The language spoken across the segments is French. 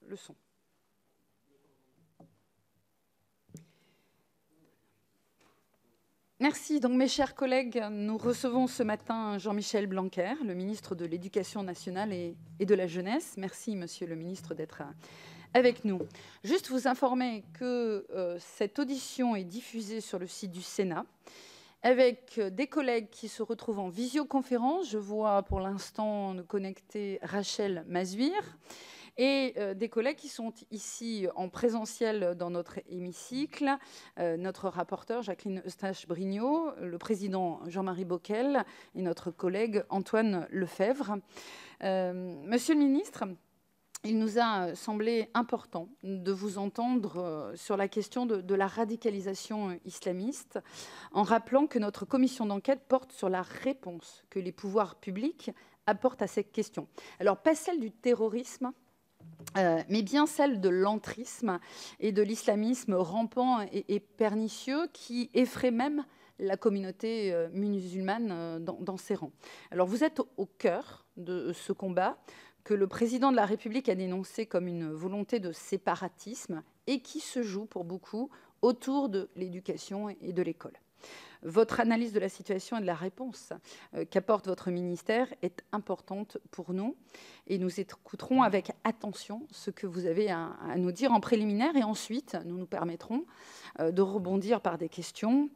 le son. Merci. Donc, mes chers collègues, nous recevons ce matin Jean-Michel Blanquer, le ministre de l'Éducation nationale et de la Jeunesse. Merci, monsieur le ministre, d'être avec nous. Juste vous informer que cette audition est diffusée sur le site du Sénat avec des collègues qui se retrouvent en visioconférence. Je vois pour l'instant nous connecter Rachel Mazuir et des collègues qui sont ici en présentiel dans notre hémicycle, notre rapporteur Jacqueline Eustache-Brignot, le président Jean-Marie Bockel et notre collègue Antoine Lefebvre. Monsieur le ministre, il nous a semblé important de vous entendre sur la question de la radicalisation islamiste, en rappelant que notre commission d'enquête porte sur la réponse que les pouvoirs publics apportent à cette question. Alors, pas celle du terrorisme, mais bien celle de l'entrisme et de l'islamisme rampant et pernicieux qui effraie même la communauté musulmane dans ses rangs. Alors vous êtes au cœur de ce combat que le président de la République a dénoncé comme une volonté de séparatisme et qui se joue pour beaucoup autour de l'éducation et de l'école. Votre analyse de la situation et de la réponse qu'apporte votre ministère est importante pour nous et nous écouterons avec attention ce que vous avez à nous dire en préliminaire et ensuite nous nous permettrons de rebondir par des questions.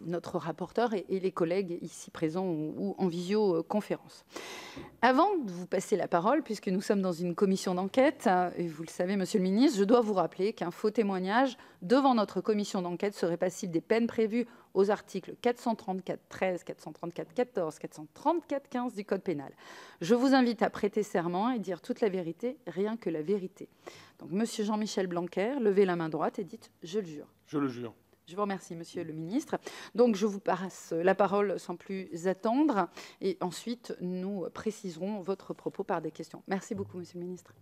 Notre rapporteur et les collègues ici présents ou en visioconférence. Avant de vous passer la parole, puisque nous sommes dans une commission d'enquête, et vous le savez, monsieur le ministre, je dois vous rappeler qu'un faux témoignage devant notre commission d'enquête serait passible des peines prévues aux articles 434-13, 434-14, 434-15 du Code pénal. Je vous invite à prêter serment et dire toute la vérité, rien que la vérité. Donc, monsieur Jean-Michel Blanquer, levez la main droite et dites « je le jure ». Je le jure. Je vous remercie, monsieur le ministre. Donc, je vous passe la parole sans plus attendre. Et ensuite, nous préciserons votre propos par des questions. Merci beaucoup, monsieur le ministre.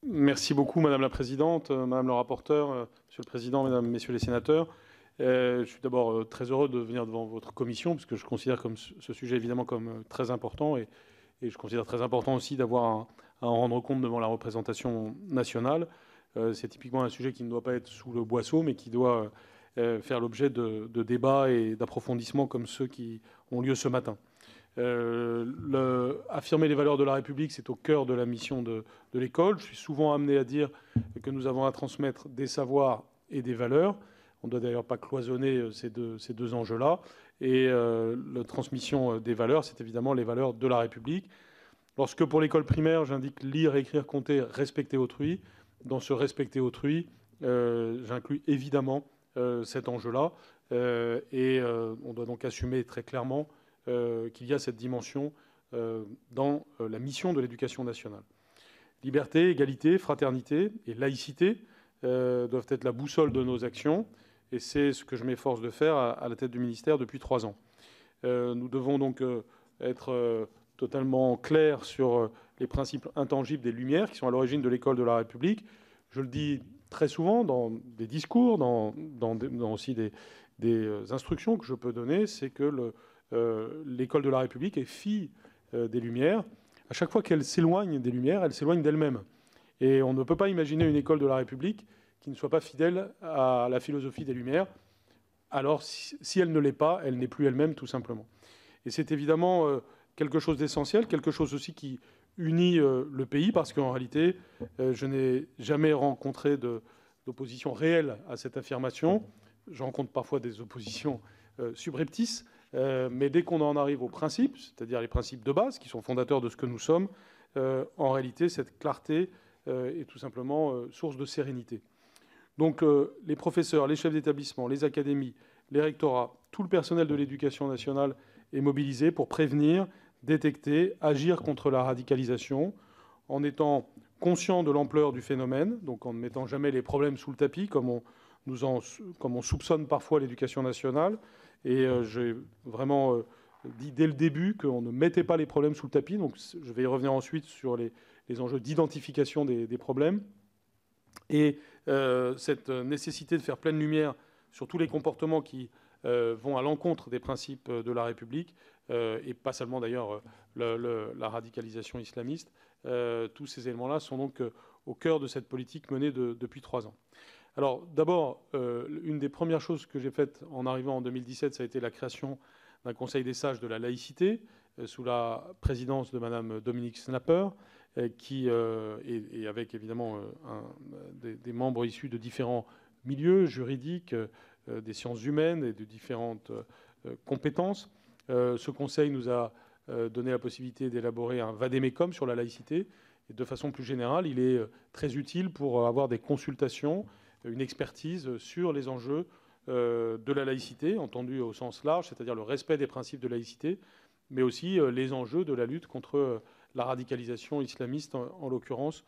Merci beaucoup, madame la présidente, madame le rapporteur, monsieur le président, mesdames, messieurs les sénateurs. Je suis d'abord très heureux de venir devant votre commission, parce que je considère comme ce sujet évidemment comme très important. Et je considère très important aussi d'avoir à en rendre compte devant la représentation nationale. C'est typiquement un sujet qui ne doit pas être sous le boisseau, mais qui doit faire l'objet de débats et d'approfondissements comme ceux qui ont lieu ce matin. Affirmer les valeurs de la République, c'est au cœur de la mission de l'école. Je suis souvent amené à dire que nous avons à transmettre des savoirs et des valeurs. On ne doit d'ailleurs pas cloisonner ces deux enjeux-là. Et la transmission des valeurs, c'est évidemment les valeurs de la République. Lorsque pour l'école primaire, j'indique lire, écrire, compter, respecter autrui, dans ce respecter autrui, j'inclus évidemment cet enjeu-là. Et on doit donc assumer très clairement qu'il y a cette dimension dans la mission de l'éducation nationale. Liberté, égalité, fraternité et laïcité doivent être la boussole de nos actions. Et c'est ce que je m'efforce de faire à la tête du ministère depuis 3 ans. Nous devons donc être totalement clairs sur les principes intangibles des Lumières qui sont à l'origine de l'école de la République. Je le dis très souvent dans des discours, dans aussi des instructions que je peux donner, c'est que l'école de la République est fille des Lumières. À chaque fois qu'elle s'éloigne des Lumières, elle s'éloigne d'elle-même. Et on ne peut pas imaginer une école de la République qui ne soit pas fidèle à la philosophie des Lumières. Alors, si elle ne l'est pas, elle n'est plus elle-même, tout simplement. Et c'est évidemment quelque chose d'essentiel, quelque chose aussi qui unit le pays, parce qu'en réalité, je n'ai jamais rencontré d'opposition réelle à cette affirmation. Je rencontre parfois des oppositions subreptices, mais dès qu'on en arrive aux principes, c'est-à-dire les principes de base, qui sont fondateurs de ce que nous sommes, en réalité, cette clarté est tout simplement source de sérénité. Donc les professeurs, les chefs d'établissement, les académies, les rectorats, tout le personnel de l'éducation nationale est mobilisé pour prévenir, détecter, agir contre la radicalisation, en étant conscient de l'ampleur du phénomène, donc en ne mettant jamais les problèmes sous le tapis, comme on soupçonne parfois l'éducation nationale. Et j'ai vraiment dit dès le début qu'on ne mettait pas les problèmes sous le tapis. Donc je vais y revenir ensuite sur les enjeux d'identification des problèmes. Et cette nécessité de faire pleine lumière sur tous les comportements qui vont à l'encontre des principes de la République et pas seulement d'ailleurs la radicalisation islamiste. Tous ces éléments-là sont donc au cœur de cette politique menée depuis 3 ans. Alors d'abord, une des premières choses que j'ai faites en arrivant en 2017, ça a été la création d'un Conseil des sages de la laïcité, sous la présidence de Madame Dominique Snapper, et avec évidemment des membres issus de différents milieux juridiques, des sciences humaines et de différentes compétences. Ce conseil nous a donné la possibilité d'élaborer un vade-mecum sur la laïcité. Et de façon plus générale, il est très utile pour avoir des consultations, une expertise sur les enjeux de la laïcité, entendue au sens large, c'est-à-dire le respect des principes de laïcité, mais aussi les enjeux de la lutte contre la radicalisation islamiste, en l'occurrence,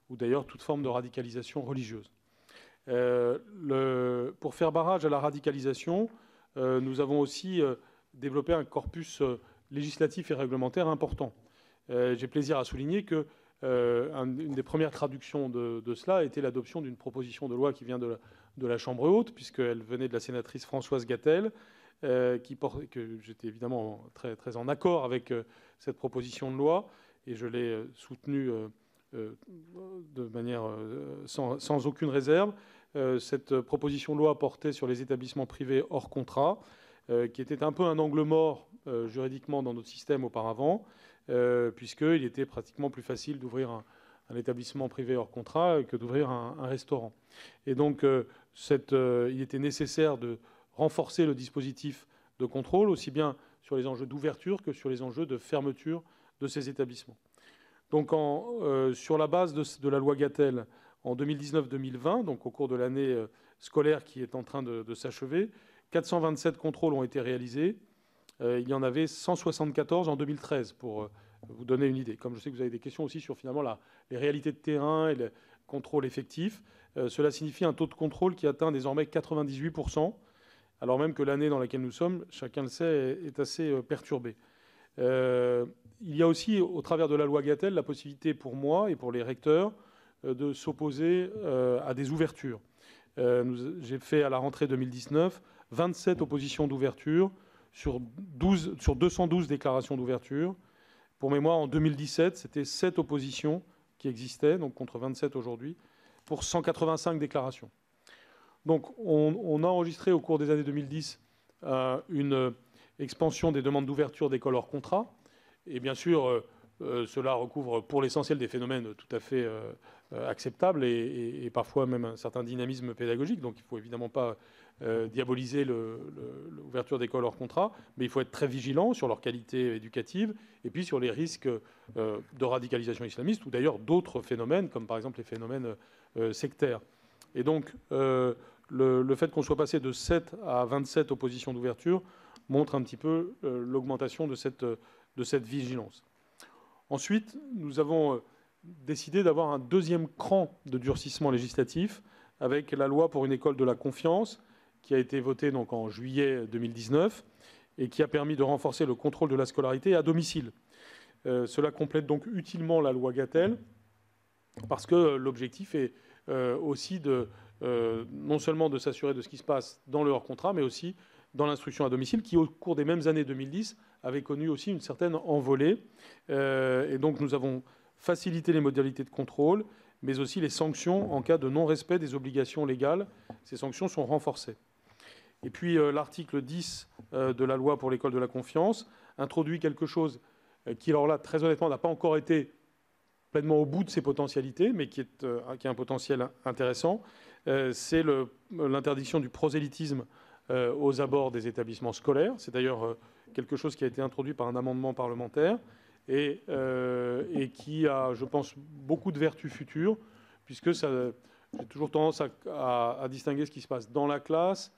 ou d'ailleurs toute forme de radicalisation religieuse. Pour faire barrage à la radicalisation, nous avons aussi développé un corpus législatif et réglementaire important. J'ai plaisir à souligner que une des premières traductions de cela a été l'adoption d'une proposition de loi qui vient de la Chambre haute, puisqu'elle venait de la sénatrice Françoise Gatel, que j'étais évidemment très, très en accord avec cette proposition de loi, et je l'ai soutenue de manière sans aucune réserve. Cette proposition de loi portait sur les établissements privés hors contrat, qui était un peu un angle mort juridiquement dans notre système auparavant, puisqu'il était pratiquement plus facile d'ouvrir un établissement privé hors contrat que d'ouvrir un restaurant. Et donc, il était nécessaire de renforcer le dispositif de contrôle, aussi bien sur les enjeux d'ouverture que sur les enjeux de fermeture de ces établissements. Donc, sur la base de la loi Gatel, en 2019-2020, donc au cours de l'année scolaire qui est en train de s'achever, 427 contrôles ont été réalisés. Il y en avait 174 en 2013, pour vous donner une idée. Comme je sais que vous avez des questions aussi sur finalement les réalités de terrain et le contrôle effectif, cela signifie un taux de contrôle qui atteint désormais 98%, alors même que l'année dans laquelle nous sommes, chacun le sait, est assez perturbée. Il y a aussi, au travers de la loi Gatel, la possibilité pour moi et pour les recteurs de s'opposer à des ouvertures. J'ai fait à la rentrée 2019 27 oppositions d'ouverture sur 212 déclarations d'ouverture. Pour mémoire, en 2017, c'était 7 oppositions qui existaient, donc contre 27 aujourd'hui, pour 185 déclarations. Donc on a enregistré au cours des années 2010 une expansion des demandes d'ouverture d'écoles hors contrat. Et bien sûr, cela recouvre pour l'essentiel des phénomènes tout à fait acceptables et parfois même un certain dynamisme pédagogique. Donc il ne faut évidemment pas diaboliser l'ouverture d'écoles hors contrat, mais il faut être très vigilant sur leur qualité éducative et puis sur les risques de radicalisation islamiste ou d'ailleurs d'autres phénomènes, comme par exemple les phénomènes sectaires. Et donc le fait qu'on soit passé de 7 à 27 oppositions d'ouverture montre un petit peu l'augmentation de cette vigilance. Ensuite, nous avons décidé d'avoir un deuxième cran de durcissement législatif avec la loi pour une école de la confiance qui a été votée donc en juillet 2019 et qui a permis de renforcer le contrôle de la scolarité à domicile. Cela complète donc utilement la loi Gatel parce que l'objectif est aussi non seulement de s'assurer de ce qui se passe dans le hors-contrat, mais aussi dans l'instruction à domicile, qui au cours des mêmes années 2010 avait connu aussi une certaine envolée. Et donc nous avons facilité les modalités de contrôle, mais aussi les sanctions en cas de non-respect des obligations légales. Ces sanctions sont renforcées. Et puis l'article 10 de la loi pour l'école de la confiance introduit quelque chose qui, alors là, très honnêtement, n'a pas encore été pleinement au bout de ses potentialités, mais qui a un potentiel intéressant. C'est l'interdiction du prosélytisme aux abords des établissements scolaires. C'est d'ailleurs quelque chose qui a été introduit par un amendement parlementaire et qui a, je pense, beaucoup de vertus futures, puisque j'ai toujours tendance à distinguer ce qui se passe dans la classe,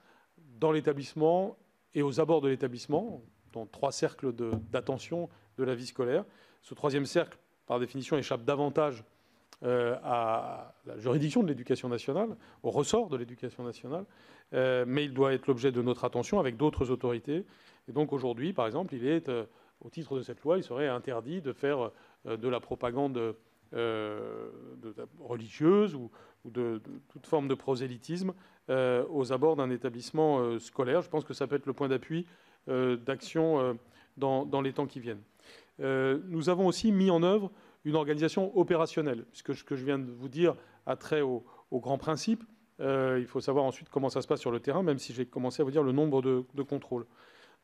dans l'établissement et aux abords de l'établissement, dans 3 cercles d'attention de la vie scolaire. Ce 3e cercle, par définition, échappe davantage à la juridiction de l'éducation nationale, au ressort de l'éducation nationale, mais il doit être l'objet de notre attention avec d'autres autorités. Et donc aujourd'hui, par exemple, au titre de cette loi, il serait interdit de faire de la propagande religieuse ou de toute forme de prosélytisme aux abords d'un établissement scolaire. Je pense que ça peut être le point d'appui d'actions dans les temps qui viennent. Nous avons aussi mis en œuvre une organisation opérationnelle, puisque ce que je viens de vous dire a trait aux grands principes. Il faut savoir ensuite comment ça se passe sur le terrain, même si j'ai commencé à vous dire le nombre de contrôles.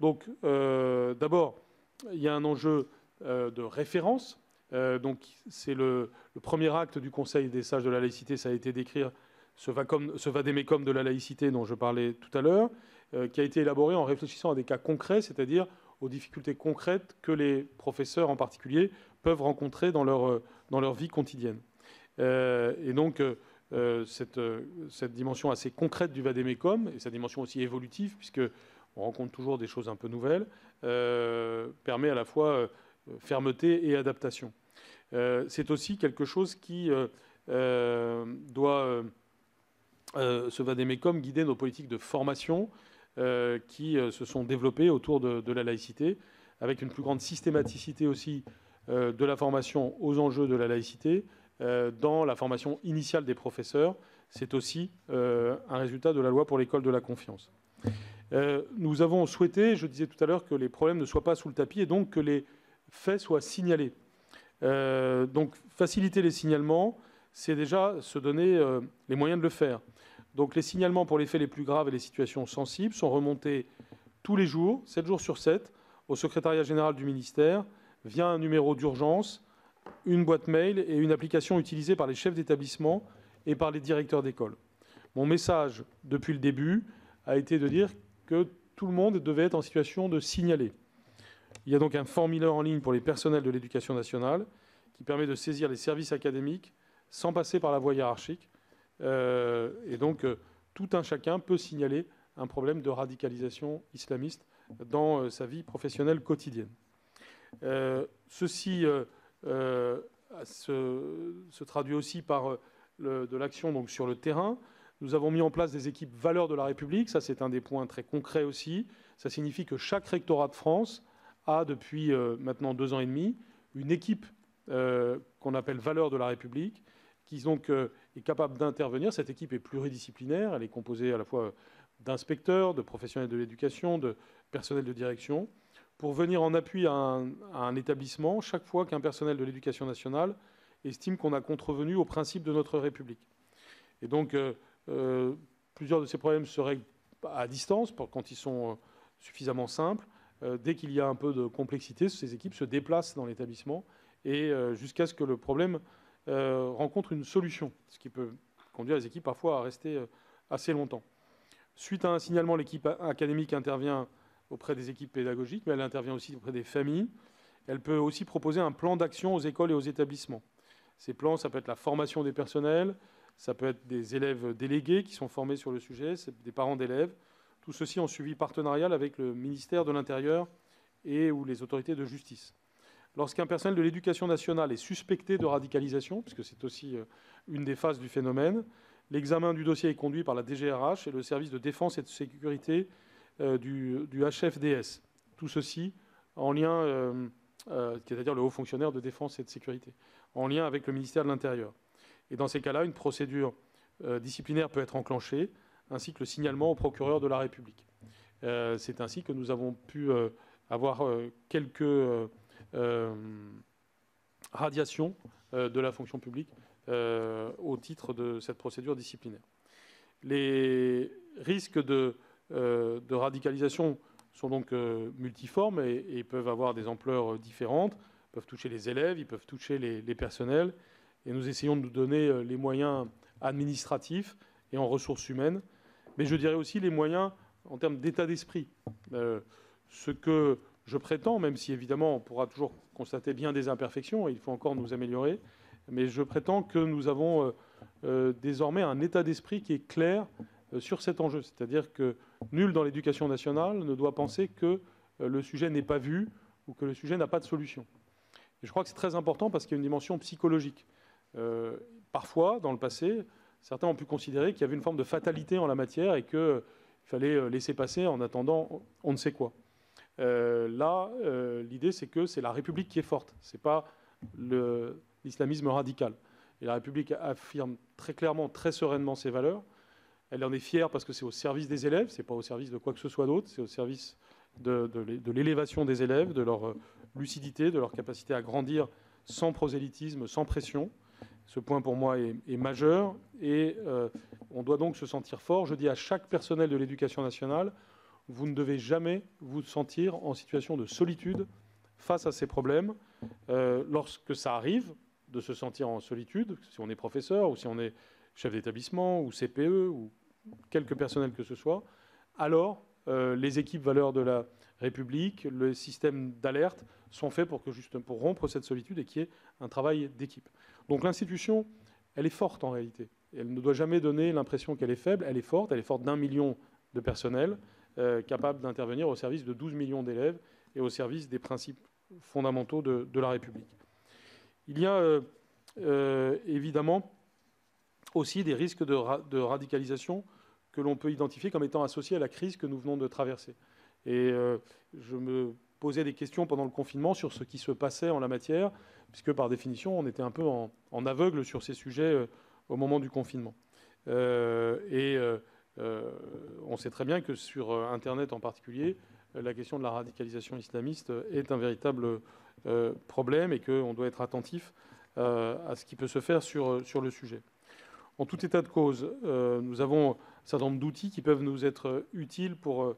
Donc, d'abord, il y a un enjeu de référence. Donc, c'est le premier acte du Conseil des sages de la laïcité, ça a été d'écrire ce vade-mecum de la laïcité dont je parlais tout à l'heure, qui a été élaboré en réfléchissant à des cas concrets, c'est-à-dire aux difficultés concrètes que les professeurs en particulier peuvent rencontrer dans leur vie quotidienne. Et donc, cette dimension assez concrète du vade-mecum, et sa dimension aussi évolutive, puisqu'on rencontre toujours des choses un peu nouvelles, permet à la fois fermeté et adaptation. C'est aussi quelque chose qui doit, ce vade-mecum, guider nos politiques de formation qui se sont développées autour de la laïcité, avec une plus grande systématicité aussi de la formation aux enjeux de la laïcité, dans la formation initiale des professeurs. C'est aussi un résultat de la loi pour l'école de la confiance. Nous avons souhaité, je disais tout à l'heure, que les problèmes ne soient pas sous le tapis et donc que les faits soient signalés. Donc faciliter les signalements, c'est déjà se donner les moyens de le faire. Donc les signalements pour les faits les plus graves et les situations sensibles sont remontés tous les jours, 7 jours sur 7, au secrétariat général du ministère, via un numéro d'urgence, une boîte mail et une application utilisée par les chefs d'établissement et par les directeurs d'école. Mon message, depuis le début, a été de dire que tout le monde devait être en situation de signaler. Il y a donc un formulaire en ligne pour les personnels de l'éducation nationale qui permet de saisir les services académiques sans passer par la voie hiérarchique. Et donc, tout un chacun peut signaler un problème de radicalisation islamiste dans sa vie professionnelle quotidienne. Ceci se traduit aussi par de l'action donc sur le terrain. Nous avons mis en place des équipes valeurs de la République. Ça, c'est un des points très concrets aussi. Ça signifie que chaque rectorat de France a, depuis maintenant 2 ans et demi, une équipe qu'on appelle valeurs de la République, qui donc est capable d'intervenir. Cette équipe est pluridisciplinaire. Elle est composée à la fois d'inspecteurs, de professionnels de l'éducation, de personnels de direction, pour venir en appui à un établissement chaque fois qu'un personnel de l'éducation nationale estime qu'on a contrevenu aux principes de notre République. Et donc, plusieurs de ces problèmes se règlent à distance, quand ils sont suffisamment simples. Dès qu'il y a un peu de complexité, ces équipes se déplacent dans l'établissement et jusqu'à ce que le problème rencontre une solution, ce qui peut conduire les équipes parfois à rester assez longtemps. Suite à un signalement, l'équipe académique intervient auprès des équipes pédagogiques, mais elle intervient aussi auprès des familles. Elle peut aussi proposer un plan d'action aux écoles et aux établissements. Ces plans, ça peut être la formation des personnels, ça peut être des élèves délégués qui sont formés sur le sujet, c'est des parents d'élèves. Tout ceci en suivi partenarial avec le ministère de l'Intérieur et ou les autorités de justice. Lorsqu'un personnel de l'éducation nationale est suspecté de radicalisation, puisque c'est aussi une des phases du phénomène, l'examen du dossier est conduit par la DGRH et le service de défense et de sécurité du HFDS. Tout ceci en lien, c'est-à-dire le haut fonctionnaire de défense et de sécurité, en lien avec le ministère de l'Intérieur. Et dans ces cas-là, une procédure disciplinaire peut être enclenchée, ainsi que le signalement au procureur de la République. C'est ainsi que nous avons pu avoir quelques radiations de la fonction publique au titre de cette procédure disciplinaire. Les risques de radicalisation sont donc multiformes et peuvent avoir des ampleurs différentes, peuvent toucher les élèves, ils peuvent toucher les personnels, et nous essayons de nous donner les moyens administratifs et en ressources humaines, mais je dirais aussi les moyens en termes d'état d'esprit. Ce que je prétends, même si évidemment on pourra toujours constater bien des imperfections, et il faut encore nous améliorer, mais je prétends que nous avons désormais un état d'esprit qui est clair sur cet enjeu. C'est-à-dire que nul dans l'éducation nationale ne doit penser que le sujet n'est pas vu ou que le sujet n'a pas de solution. Et je crois que c'est très important parce qu'il y a une dimension psychologique. Parfois, dans le passé, certains ont pu considérer qu'il y avait une forme de fatalité en la matière et qu'il fallait laisser passer en attendant on ne sait quoi. Là, l'idée, c'est que c'est la République qui est forte. Ce n'est pas l'islamisme radical. Et la République affirme très clairement, très sereinement ses valeurs. Elle en est fière parce que c'est au service des élèves, ce n'est pas au service de quoi que ce soit d'autre, c'est au service de l'élévation des élèves, de leur lucidité, de leur capacité à grandir sans prosélytisme, sans pression. Ce point, pour moi, est majeur et on doit donc se sentir fort. Je dis à chaque personnel de l'éducation nationale, vous ne devez jamais vous sentir en situation de solitude face à ces problèmes. Lorsque ça arrive de se sentir en solitude, si on est professeur ou si on est chef d'établissement ou CPE ou quelque personnel que ce soit, alors les équipes valeurs de la République, le système d'alerte sont faits pour rompre cette solitude et qu'il y ait un travail d'équipe. Donc l'institution, elle est forte en réalité. Elle ne doit jamais donner l'impression qu'elle est faible. Elle est forte d'1 million de personnel capable d'intervenir au service de 12 millions d'élèves et au service des principes fondamentaux de la République. Il y a évidemment aussi des risques de radicalisation que l'on peut identifier comme étant associés à la crise que nous venons de traverser. Et je me posais des questions pendant le confinement sur ce qui se passait en la matière, puisque par définition, on était un peu en aveugle sur ces sujets au moment du confinement. On sait très bien que sur Internet en particulier, la question de la radicalisation islamiste est un véritable problème et qu'on doit être attentif à ce qui peut se faire sur le sujet. En tout état de cause, nous avons un certain nombre d'outils qui peuvent nous être utiles pour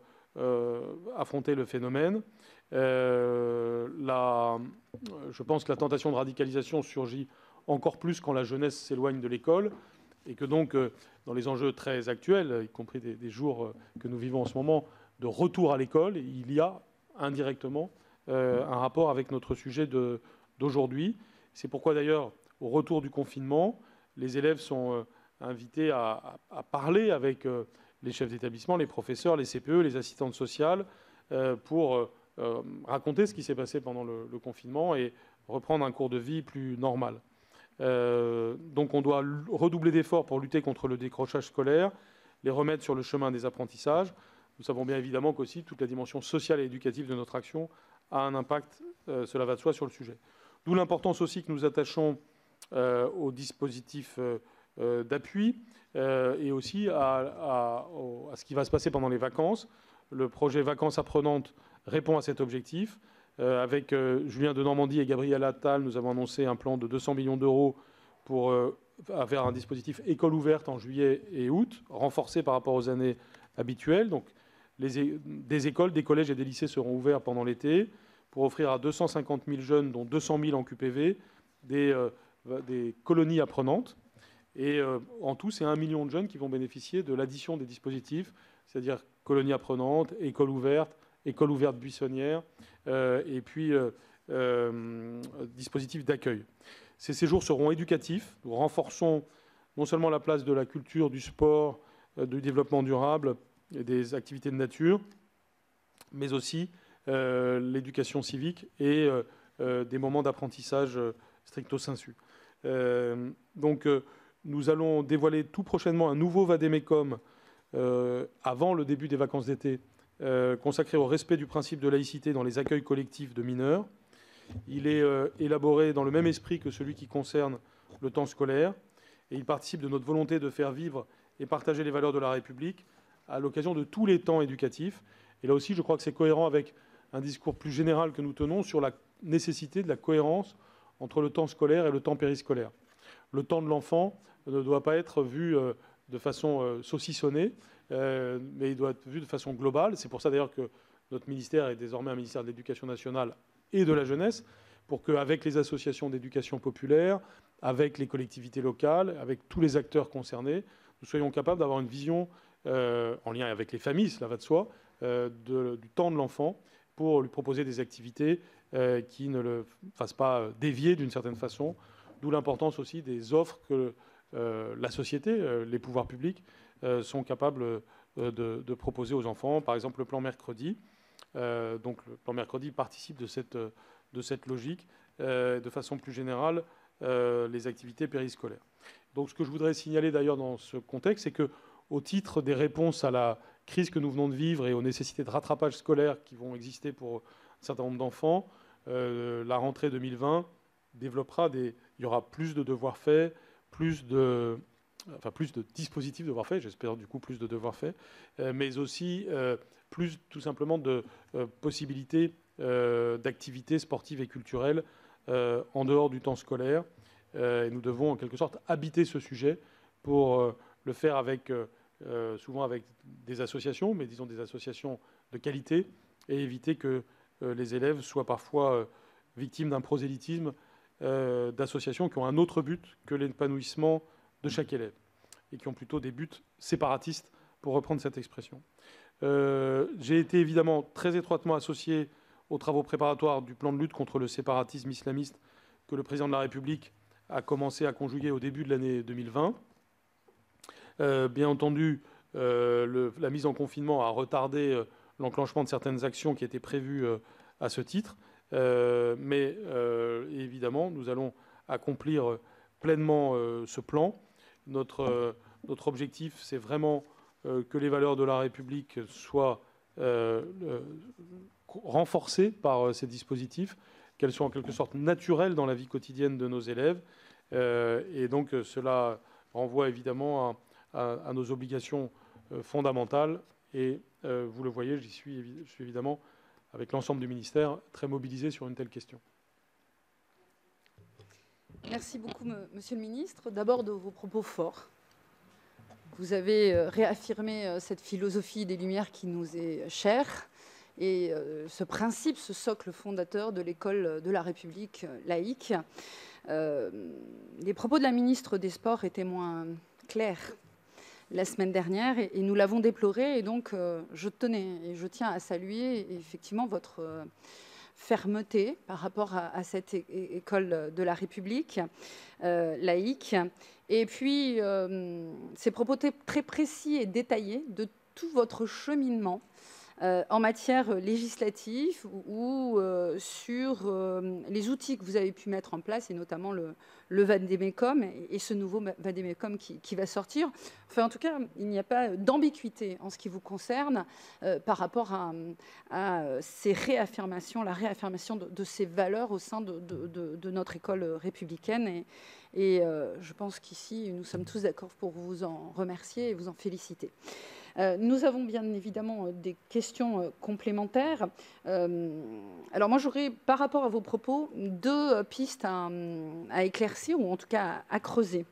affronter le phénomène. Je pense que la tentation de radicalisation surgit encore plus quand la jeunesse s'éloigne de l'école et que donc, dans les enjeux très actuels, y compris des jours que nous vivons en ce moment, de retour à l'école, il y a indirectement un rapport avec notre sujet d'aujourd'hui. C'est pourquoi d'ailleurs, au retour du confinement, les élèves sont invités à parler avec les chefs d'établissement, les professeurs, les CPE, les assistantes sociales, pour raconter ce qui s'est passé pendant le confinement et reprendre un cours de vie plus normal. Donc on doit redoubler d'efforts pour lutter contre le décrochage scolaire, les remettre sur le chemin des apprentissages. Nous savons bien évidemment qu'aussi toute la dimension sociale et éducative de notre action a un impact, cela va de soi, sur le sujet. D'où l'importance aussi que nous attachons au dispositif d'appui et aussi à ce qui va se passer pendant les vacances. Le projet Vacances apprenantes répond à cet objectif. Avec Julien Denormandie et Gabriel Attal, nous avons annoncé un plan de 200 millions d'euros pour faire un dispositif école ouverte en juillet et août, renforcé par rapport aux années habituelles. Donc, des écoles, des collèges et des lycées seront ouverts pendant l'été pour offrir à 250 000 jeunes, dont 200 000 en QPV, des colonies apprenantes. Et en tout, c'est 1 million de jeunes qui vont bénéficier de l'addition des dispositifs, c'est-à-dire colonies apprenantes, école ouverte buissonnière, et puis dispositifs d'accueil. Ces séjours seront éducatifs. Nous renforçons non seulement la place de la culture, du sport, du développement durable et des activités de nature, mais aussi l'éducation civique et des moments d'apprentissage stricto sensu. Donc, nous allons dévoiler tout prochainement un nouveau Vademecum avant le début des vacances d'été, consacré au respect du principe de laïcité dans les accueils collectifs de mineurs. Il est élaboré dans le même esprit que celui qui concerne le temps scolaire et il participe de notre volonté de faire vivre et partager les valeurs de la République à l'occasion de tous les temps éducatifs. Et là aussi, je crois que c'est cohérent avec un discours plus général que nous tenons sur la nécessité de la cohérence entre le temps scolaire et le temps périscolaire. Le temps de l'enfant ne doit pas être vu de façon saucissonnée, mais il doit être vu de façon globale. C'est pour ça d'ailleurs que notre ministère est désormais un ministère de l'Éducation nationale et de la jeunesse, pour qu'avec les associations d'éducation populaire, avec les collectivités locales, avec tous les acteurs concernés, nous soyons capables d'avoir une vision, en lien avec les familles, cela va de soi, du temps de l'enfant, pour lui proposer des activités qui ne le fassent pas dévier d'une certaine façon, d'où l'importance aussi des offres que la société, les pouvoirs publics, sont capables de proposer aux enfants. Par exemple, le plan Mercredi. Donc le plan Mercredi participe de cette logique. De façon plus générale, les activités périscolaires. Donc ce que je voudrais signaler d'ailleurs dans ce contexte, c'est qu'au titre des réponses à la crise que nous venons de vivre et aux nécessités de rattrapage scolaire qui vont exister pour un certain nombre d'enfants, la rentrée 2020 développera il y aura plus de devoirs faits, plus de enfin plus de dispositifs de devoirs faits, j'espère du coup plus de devoirs faits, mais aussi plus tout simplement de possibilités d'activités sportives et culturelles en dehors du temps scolaire. Et nous devons en quelque sorte habiter ce sujet pour le faire avec, souvent avec des associations, mais disons des associations de qualité, et éviter que les élèves soient parfois victimes d'un prosélytisme d'associations qui ont un autre but que l'épanouissement de chaque élève, et qui ont plutôt des buts séparatistes, pour reprendre cette expression. J'ai été évidemment très étroitement associé aux travaux préparatoires du plan de lutte contre le séparatisme islamiste que le président de la République a commencé à conjuguer au début de l'année 2020. Bien entendu, la mise en confinement a retardé l'enclenchement de certaines actions qui étaient prévues à ce titre. Mais évidemment, nous allons accomplir pleinement ce plan. Notre objectif, c'est vraiment que les valeurs de la République soient renforcées par ces dispositifs, qu'elles soient en quelque sorte naturelles dans la vie quotidienne de nos élèves. Et donc cela renvoie évidemment à nos obligations fondamentales. Et vous le voyez, je suis évidemment, avec l'ensemble du ministère, très mobilisé sur une telle question. Merci beaucoup, Monsieur le Ministre. D'abord, de vos propos forts. Vous avez réaffirmé cette philosophie des Lumières qui nous est chère, et ce principe, ce socle fondateur de l'école de la République laïque. Les propos de la ministre des Sports étaient moins clairs la semaine dernière, et nous l'avons déploré, et donc je tiens à saluer effectivement votre fermeté par rapport à cette école de la République laïque, et puis ces propos très précis et détaillés de tout votre cheminement en matière législative ou sur les outils que vous avez pu mettre en place, et notamment le Vade-Mecum et ce nouveau Vade-Mecum qui va sortir. Enfin, en tout cas, il n'y a pas d'ambiguïté en ce qui vous concerne par rapport à ces réaffirmations, la réaffirmation de ces valeurs au sein de notre école républicaine. Et je pense qu'ici, nous sommes tous d'accord pour vous en remercier et vous en féliciter. Nous avons bien évidemment des questions complémentaires. Alors moi, j'aurais, par rapport à vos propos, deux pistes à éclaircir, ou en tout cas à creuser.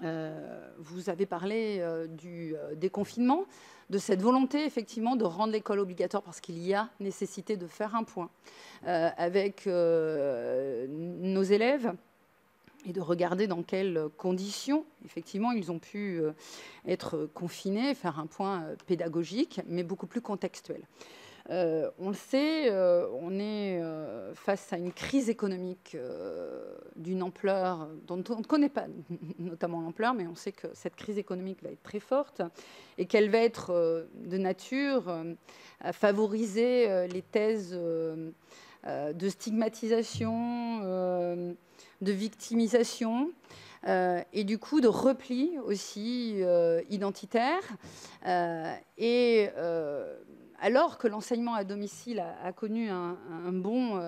Vous avez parlé du déconfinement, de cette volonté effectivement de rendre l'école obligatoire, parce qu'il y a nécessité de faire un point avec nos élèves, et de regarder dans quelles conditions, effectivement, ils ont pu être confinés, faire un point pédagogique, mais beaucoup plus contextuel. On le sait, on est face à une crise économique d'une ampleur dont on ne connaît pas notamment l'ampleur, mais on sait que cette crise économique va être très forte et qu'elle va être de nature à favoriser les thèses de stigmatisation, de victimisation et du coup de repli aussi identitaire. Alors que l'enseignement à domicile a connu un bond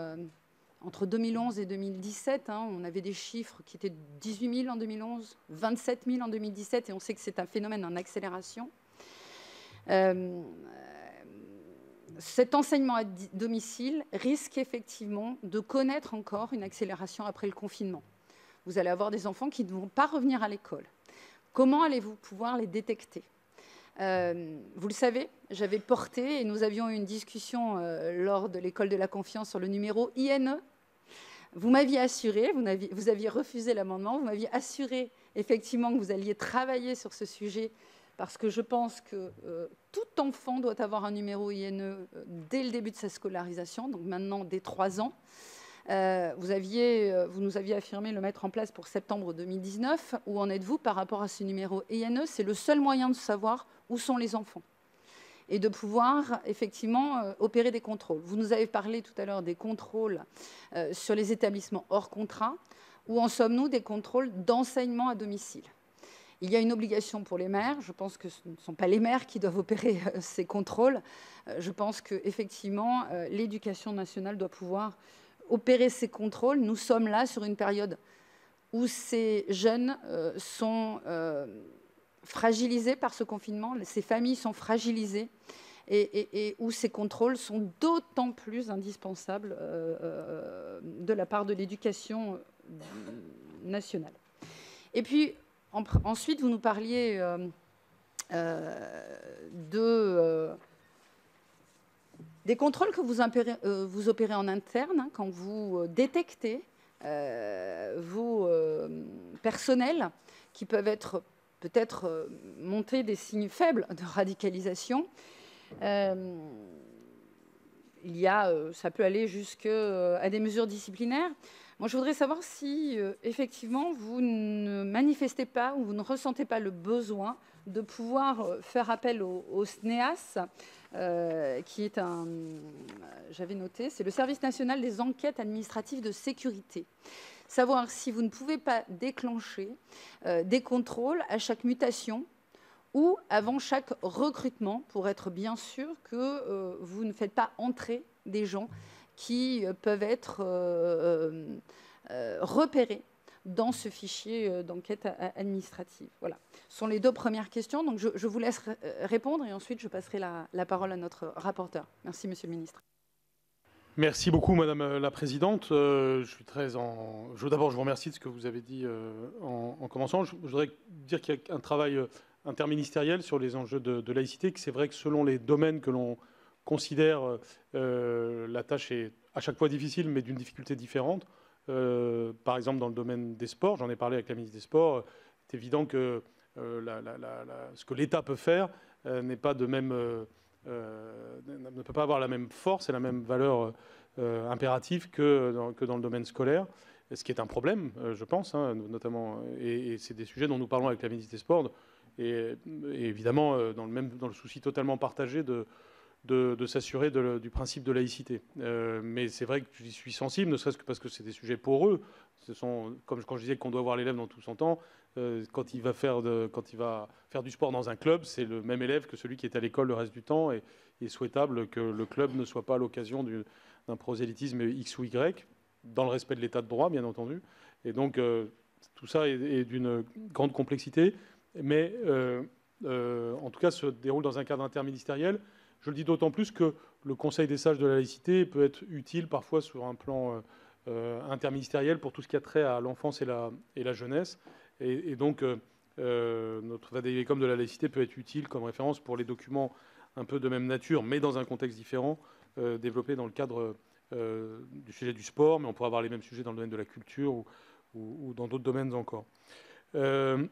entre 2011 et 2017, on avait des chiffres qui étaient 18 000 en 2011, 27 000 en 2017, et on sait que c'est un phénomène en accélération. Cet enseignement à domicile risque effectivement de connaître encore une accélération après le confinement. Vous allez avoir des enfants qui ne vont pas revenir à l'école. Comment allez-vous pouvoir les détecter ? Vous le savez, j'avais porté, et nous avions eu une discussion lors de l'école de la confiance sur le numéro INE. Vous m'aviez assuré, vous aviez refusé l'amendement, vous m'aviez assuré effectivement que vous alliez travailler sur ce sujet, parce que je pense que tout enfant doit avoir un numéro INE dès le début de sa scolarisation, donc maintenant dès 3 ans. Vous nous aviez affirmé le mettre en place pour septembre 2019. Où en êtes-vous par rapport à ce numéro INE ? C'est le seul moyen de savoir où sont les enfants et de pouvoir effectivement opérer des contrôles. Vous nous avez parlé tout à l'heure des contrôles sur les établissements hors contrat. Où en sommes-nous des contrôles d'enseignement à domicile ? Il y a une obligation pour les maires. Je pense que ce ne sont pas les maires qui doivent opérer ces contrôles. Je pense qu'effectivement, l'éducation nationale doit pouvoir opérer ces contrôles. Nous sommes là sur une période où ces jeunes sont fragilisés par ce confinement, ces familles sont fragilisées, et où ces contrôles sont d'autant plus indispensables de la part de l'éducation nationale. Et puis, ensuite, vous nous parliez des contrôles que vous opérez en interne, hein, quand vous détectez vos personnels qui peuvent être peut-être montrer des signes faibles de radicalisation. Ça peut aller jusqu'à des mesures disciplinaires. Moi, je voudrais savoir si, effectivement, vous ne manifestez pas ou vous ne ressentez pas le besoin de pouvoir faire appel au SNEAS, qui est j'avais noté, c'est le Service national des enquêtes administratives de sécurité. Savoir si vous ne pouvez pas déclencher des contrôles à chaque mutation ou avant chaque recrutement, pour être bien sûr que vous ne faites pas entrer des gens qui peuvent être repérés dans ce fichier d'enquête administrative. Voilà. Ce sont les deux premières questions. Donc je vous laisse répondre et ensuite je passerai la parole à notre rapporteur. Merci, Monsieur le Ministre. Merci beaucoup, Madame la Présidente. D'abord, je vous remercie de ce que vous avez dit en commençant. Je voudrais dire qu'il y a un travail interministériel sur les enjeux de laïcité, que c'est vrai que selon les domaines que l'on considère, la tâche est à chaque fois difficile, mais d'une difficulté différente. Par exemple, dans le domaine des sports, j'en ai parlé avec la ministre des Sports, c'est évident que ce que l'État peut faire n'est pas de même... ne peut pas avoir la même force et la même valeur impérative que dans le domaine scolaire, ce qui est un problème, je pense, hein, notamment, et c'est des sujets dont nous parlons avec la ministre des Sports, et évidemment dans le souci totalement partagé de s'assurer du principe de laïcité. Mais c'est vrai que j'y suis sensible, ne serait-ce que parce que c'est des sujets poreux. Ce sont, comme quand je disais qu'on doit voir l'élève dans tout son temps, quand il va faire du sport dans un club, c'est le même élève que celui qui est à l'école le reste du temps, et il est souhaitable que le club ne soit pas l'occasion d'un prosélytisme X ou Y, dans le respect de l'état de droit, bien entendu. Et donc, tout ça est d'une grande complexité, mais en tout cas se déroule dans un cadre interministériel. Je le dis d'autant plus que le Conseil des sages de la laïcité peut être utile parfois sur un plan interministériel pour tout ce qui a trait à l'enfance et la jeunesse. Et donc, notre vadémécum de la laïcité peut être utile comme référence pour les documents un peu de même nature, mais dans un contexte différent, développés dans le cadre du sujet du sport, mais on pourrait avoir les mêmes sujets dans le domaine de la culture ou dans d'autres domaines encore. Je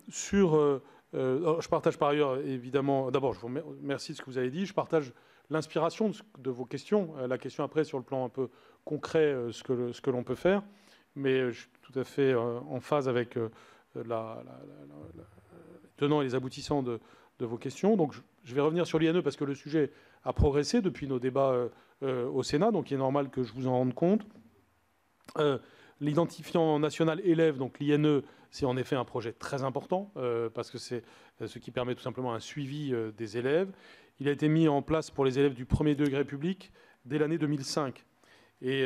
partage par ailleurs, évidemment, d'abord, je vous remercie de ce que vous avez dit. Je partage l'inspiration de vos questions. La question après, sur le plan un peu concret, ce que l'on peut faire. Mais je suis tout à fait en phase avec les tenants et les aboutissants de vos questions. Donc, je vais revenir sur l'INE parce que le sujet a progressé depuis nos débats au Sénat. Donc, il est normal que je vous en rende compte. L'identifiant national élève, donc l'INE, c'est en effet un projet très important parce que c'est ce qui permet tout simplement un suivi des élèves. Il a été mis en place pour les élèves du premier degré public dès l'année 2005 et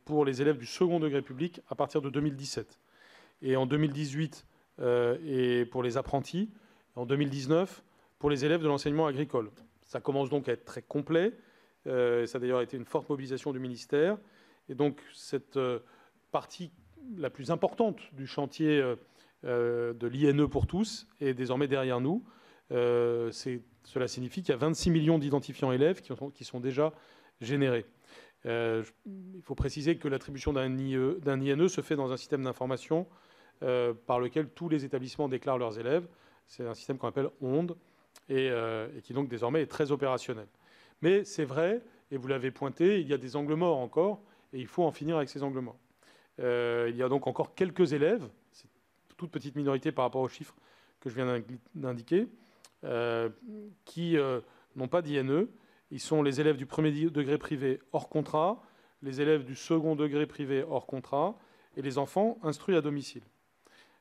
pour les élèves du second degré public à partir de 2017. Et en 2018, et pour les apprentis, en 2019, pour les élèves de l'enseignement agricole. Ça commence donc à être très complet. Ça a d'ailleurs été une forte mobilisation du ministère. Et donc cette partie la plus importante du chantier de l'INE pour tous est désormais derrière nous. Cela signifie qu'il y a 26 millions d'identifiants élèves qui sont déjà générés. Il faut préciser que l'attribution d'un INE se fait dans un système d'information par lequel tous les établissements déclarent leurs élèves. C'est un système qu'on appelle ONDE et qui donc désormais est très opérationnel. Mais c'est vrai, et vous l'avez pointé, il y a des angles morts encore, et il faut en finir avec ces angles morts. Il y a donc encore quelques élèves, c'est une toute petite minorité par rapport aux chiffres que je viens d'indiquer, qui n'ont pas d'INE. Ils sont les élèves du premier degré privé hors contrat, les élèves du second degré privé hors contrat, et les enfants instruits à domicile.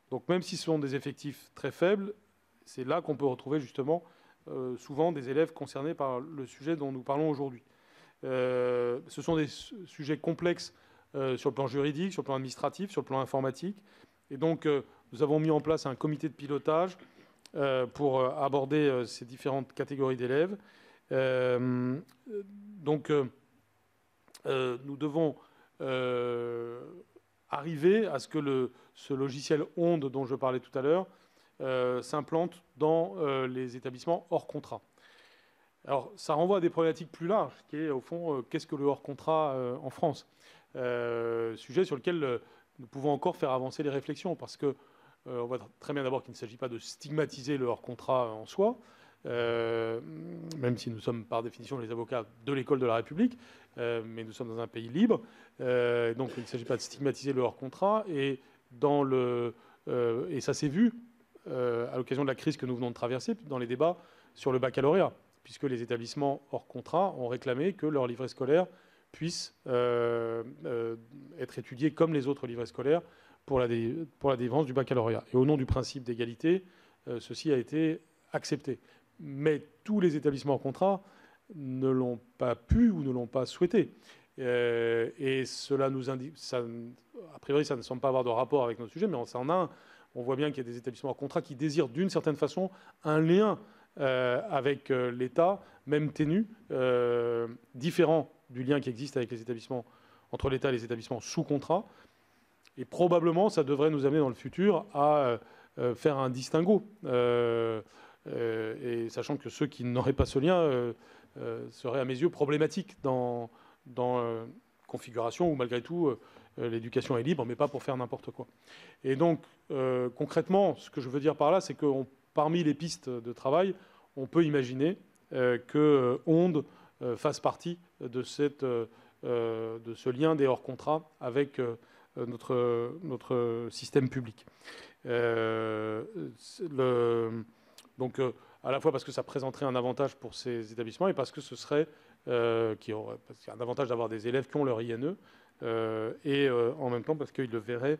Donc même si ce sont des effectifs très faibles, c'est là qu'on peut retrouver justement souvent des élèves concernés par le sujet dont nous parlons aujourd'hui. Ce sont des sujets complexes sur le plan juridique, sur le plan administratif, sur le plan informatique. Et donc, nous avons mis en place un comité de pilotage pour aborder ces différentes catégories d'élèves. Donc, nous devons arriver à ce que ce logiciel ONDE dont je parlais tout à l'heure s'implante dans les établissements hors contrat. Alors, ça renvoie à des problématiques plus larges, qui est, au fond, qu'est-ce que le hors contrat en France, sujet sur lequel nous pouvons encore faire avancer les réflexions, parce que on voit très bien d'abord qu'il ne s'agit pas de stigmatiser le hors contrat en soi, même si nous sommes par définition les avocats de l'école de la République, mais nous sommes dans un pays libre, donc il ne s'agit pas de stigmatiser le hors contrat, et ça s'est vu à l'occasion de la crise que nous venons de traverser dans les débats sur le baccalauréat, puisque les établissements hors contrat ont réclamé que leur livret scolaire puisse être étudié comme les autres livrets scolaires pour la délivrance du baccalauréat. Et au nom du principe d'égalité, ceci a été accepté. Mais tous les établissements hors contrat ne l'ont pas pu ou ne l'ont pas souhaité. Et cela nous indique, a priori, ça ne semble pas avoir de rapport avec notre sujet, mais ça en a un. On voit bien qu'il y a des établissements hors contrat qui désirent d'une certaine façon un lien avec l'État, même ténu, différent du lien qui existe avec les établissements, entre l'État et les établissements sous contrat. Et probablement, ça devrait nous amener dans le futur à faire un distinguo. Et sachant que ceux qui n'auraient pas ce lien seraient, à mes yeux, problématiques dans configuration où, malgré tout, l'éducation est libre, mais pas pour faire n'importe quoi. Et donc, concrètement, ce que je veux dire par là, c'est que parmi les pistes de travail, on peut imaginer que ONDE fasse partie de ce lien des hors-contrats avec notre système public. Donc, à la fois parce que ça présenterait un avantage pour ces établissements et parce que ce serait parce qu'il y a un avantage d'avoir des élèves qui ont leur INE et en même temps parce qu'ils le verraient,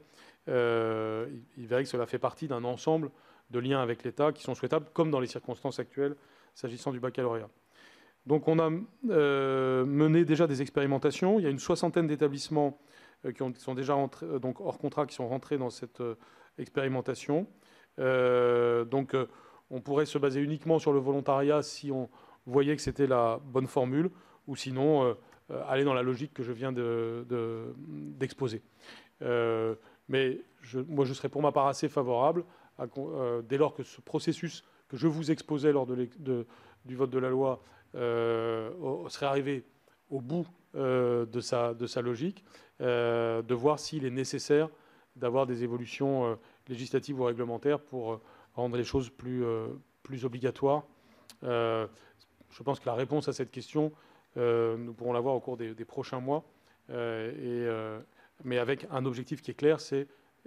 ils verraient que cela fait partie d'un ensemble de liens avec l'État qui sont souhaitables, comme dans les circonstances actuelles s'agissant du baccalauréat. Donc on a mené déjà des expérimentations. Il y a une soixantaine d'établissements qui sont déjà rentrés, donc hors contrat, qui sont rentrés dans cette expérimentation. Donc on pourrait se baser uniquement sur le volontariat si on voyait que c'était la bonne formule, ou sinon aller dans la logique que je viens d'exposer. Mais moi, je serais pour ma part assez favorable, dès lors que ce processus que je vous exposais lors du vote de la loi serait arrivé au bout de sa logique, de voir s'il est nécessaire d'avoir des évolutions législatives ou réglementaires pour rendre les choses plus obligatoires. Je pense que la réponse à cette question, nous pourrons l'avoir au cours des prochains mois, mais avec un objectif qui est clair,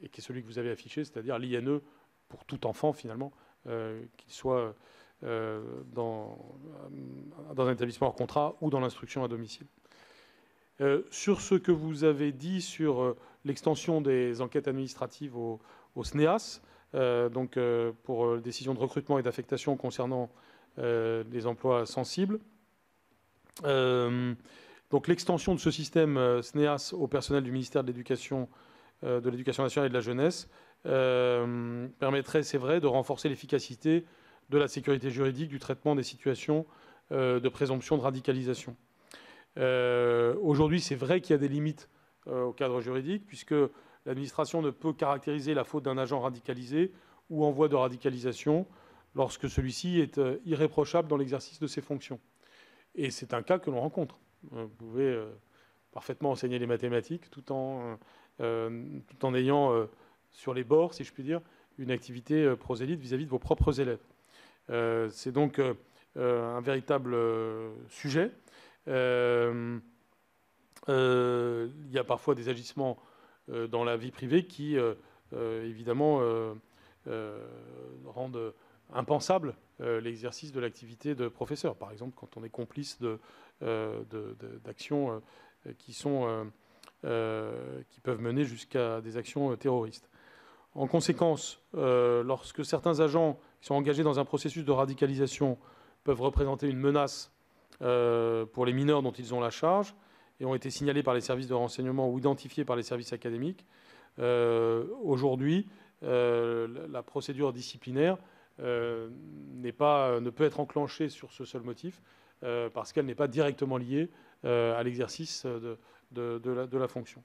et qui est celui que vous avez affiché, c'est-à-dire l'INE pour tout enfant, finalement, qu'il soit dans un établissement hors contrat ou dans l'instruction à domicile. Sur ce que vous avez dit sur l'extension des enquêtes administratives au SNEAS, donc pour décision de recrutement et d'affectation concernant les emplois sensibles. Donc l'extension de ce système SNEAS au personnel du ministère de l'Éducation nationale et de la jeunesse permettrait, c'est vrai, de renforcer l'efficacité de la sécurité juridique du traitement des situations de présomption de radicalisation. Aujourd'hui, c'est vrai qu'il y a des limites au cadre juridique, puisque l'administration ne peut caractériser la faute d'un agent radicalisé ou en voie de radicalisation lorsque celui-ci est irréprochable dans l'exercice de ses fonctions. Et c'est un cas que l'on rencontre. Vous pouvez parfaitement enseigner les mathématiques tout en ayant sur les bords, si je puis dire, une activité prosélyte vis-à-vis de vos propres élèves. C'est donc un véritable sujet. Il y a parfois des agissements dans la vie privée qui, évidemment, rendent impensable l'exercice de l'activité de professeur. Par exemple, quand on est complice d'actions qui peuvent mener jusqu'à des actions terroristes. En conséquence, lorsque certains agents qui sont engagés dans un processus de radicalisation peuvent représenter une menace pour les mineurs dont ils ont la charge et ont été signalés par les services de renseignement ou identifiés par les services académiques, Aujourd'hui, la procédure disciplinaire ne peut être enclenchée sur ce seul motif parce qu'elle n'est pas directement liée à l'exercice de la fonction.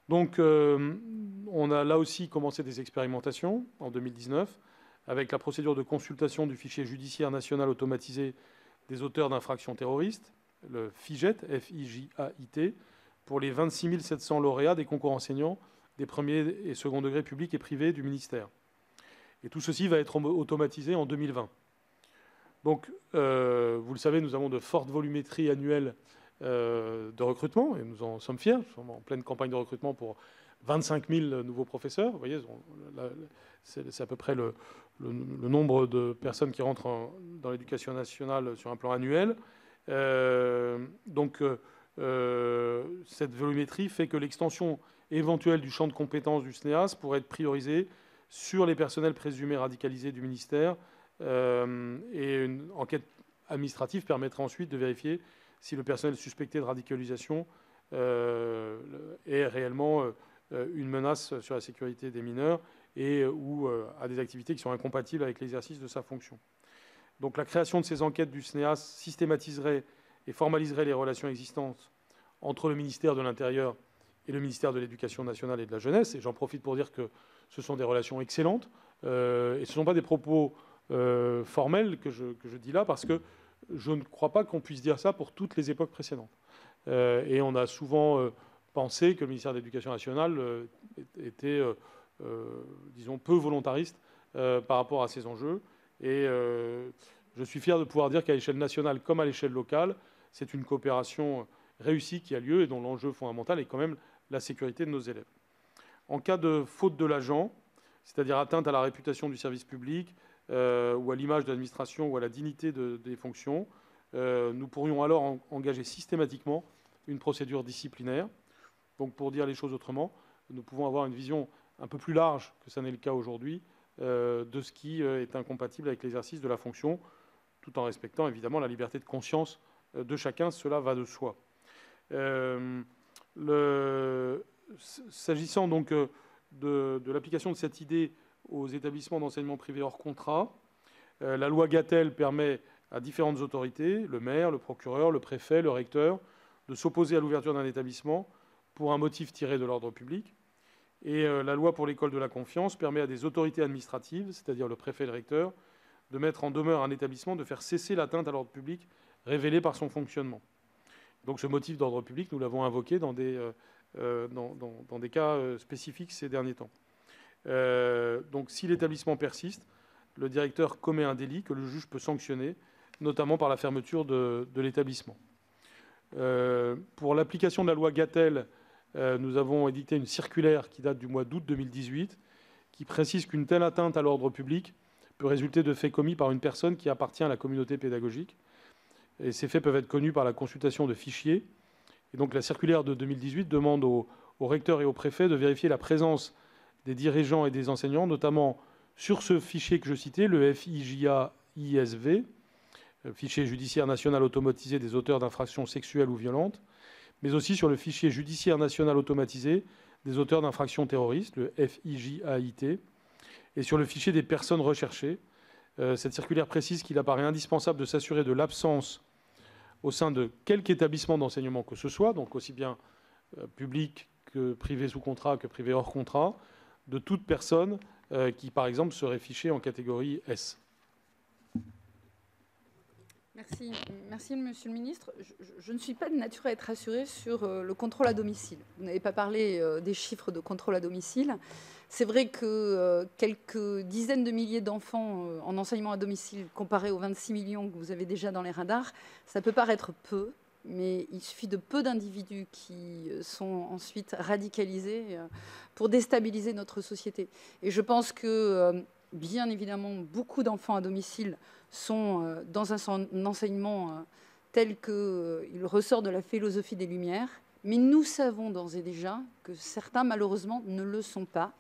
Donc, on a là aussi commencé des expérimentations en 2019 avec la procédure de consultation du fichier judiciaire national automatisé des auteurs d'infractions terroristes, le FIJAIT, F-I-J-A-I-T, pour les 26 700 lauréats des concours enseignants des premiers et second degrés publics et privés du ministère. Et tout ceci va être automatisé en 2020. Donc, vous le savez, nous avons de fortes volumétries annuelles de recrutement, et nous en sommes fiers. Nous sommes en pleine campagne de recrutement pour 25 000 nouveaux professeurs. Vous voyez, c'est à peu près le nombre de personnes qui rentrent dans l'éducation nationale sur un plan annuel. Cette volumétrie fait que l'extension éventuelle du champ de compétences du SNEAS pourrait être priorisée sur les personnels présumés radicalisés du ministère, et une enquête administrative permettrait ensuite de vérifier si le personnel suspecté de radicalisation est réellement une menace sur la sécurité des mineurs et ou a des activités qui sont incompatibles avec l'exercice de sa fonction. Donc la création de ces enquêtes du SNEAS systématiserait et formaliserait les relations existantes entre le ministère de l'Intérieur et le ministère de l'Éducation nationale et de la jeunesse. Et j'en profite pour dire que ce sont des relations excellentes. Et ce ne sont pas des propos formels que je dis là, parce que je ne crois pas qu'on puisse dire ça pour toutes les époques précédentes. Et on a souvent pensé que le ministère de l'Éducation nationale était, disons, peu volontariste par rapport à ces enjeux. Et je suis fier de pouvoir dire qu'à l'échelle nationale comme à l'échelle locale, c'est une coopération réussie qui a lieu et dont l'enjeu fondamental est quand même la sécurité de nos élèves. En cas de faute de l'agent, c'est-à-dire atteinte à la réputation du service public ou à l'image de l'administration ou à la dignité des fonctions, nous pourrions alors engager systématiquement une procédure disciplinaire. Donc pour dire les choses autrement, nous pouvons avoir une vision un peu plus large que ça n'est le cas aujourd'hui de ce qui est incompatible avec l'exercice de la fonction, tout en respectant évidemment la liberté de conscience de chacun, cela va de soi. S'agissant donc de l'application de cette idée aux établissements d'enseignement privé hors contrat, la loi Gatel permet à différentes autorités, le maire, le procureur, le préfet, le recteur, de s'opposer à l'ouverture d'un établissement pour un motif tiré de l'ordre public. Et la loi pour l'école de la confiance permet à des autorités administratives, c'est-à-dire le préfet et le recteur, de mettre en demeure un établissement de faire cesser l'atteinte à l'ordre public révélée par son fonctionnement. Donc ce motif d'ordre public, nous l'avons invoqué dans des cas spécifiques ces derniers temps. Donc si l'établissement persiste, le directeur commet un délit que le juge peut sanctionner, notamment par la fermeture de l'établissement. Pour l'application de la loi Gatel, nous avons édité une circulaire qui date du mois d'août 2018, qui précise qu'une telle atteinte à l'ordre public peut résulter de faits commis par une personne qui appartient à la communauté pédagogique. Et ces faits peuvent être connus par la consultation de fichiers. Et donc la circulaire de 2018 demande aux recteurs et aux préfets de vérifier la présence des dirigeants et des enseignants, notamment sur ce fichier que je citais, le FIJA-ISV, fichier judiciaire national automatisé des auteurs d'infractions sexuelles ou violentes, mais aussi sur le fichier judiciaire national automatisé des auteurs d'infractions terroristes, le FIJAIT, et sur le fichier des personnes recherchées. Cette circulaire précise qu'il apparaît indispensable de s'assurer de l'absence au sein de quelque établissement d'enseignement que ce soit, donc aussi bien public que privé sous contrat que privé hors contrat, de toute personne qui, par exemple, serait fichée en catégorie S. Merci, Monsieur le Ministre. Je ne suis pas de nature à être rassurée sur le contrôle à domicile. Vous n'avez pas parlé des chiffres de contrôle à domicile. C'est vrai que quelques dizaines de milliers d'enfants en enseignement à domicile, comparé aux 26 millions que vous avez déjà dans les radars, ça peut paraître peu, mais il suffit de peu d'individus qui sont ensuite radicalisés pour déstabiliser notre société. Et je pense que, bien évidemment, beaucoup d'enfants à domicile sont dans un enseignement tel qu'il ressort de la philosophie des Lumières, mais nous savons d'ores et déjà que certains, malheureusement, ne le sont pas.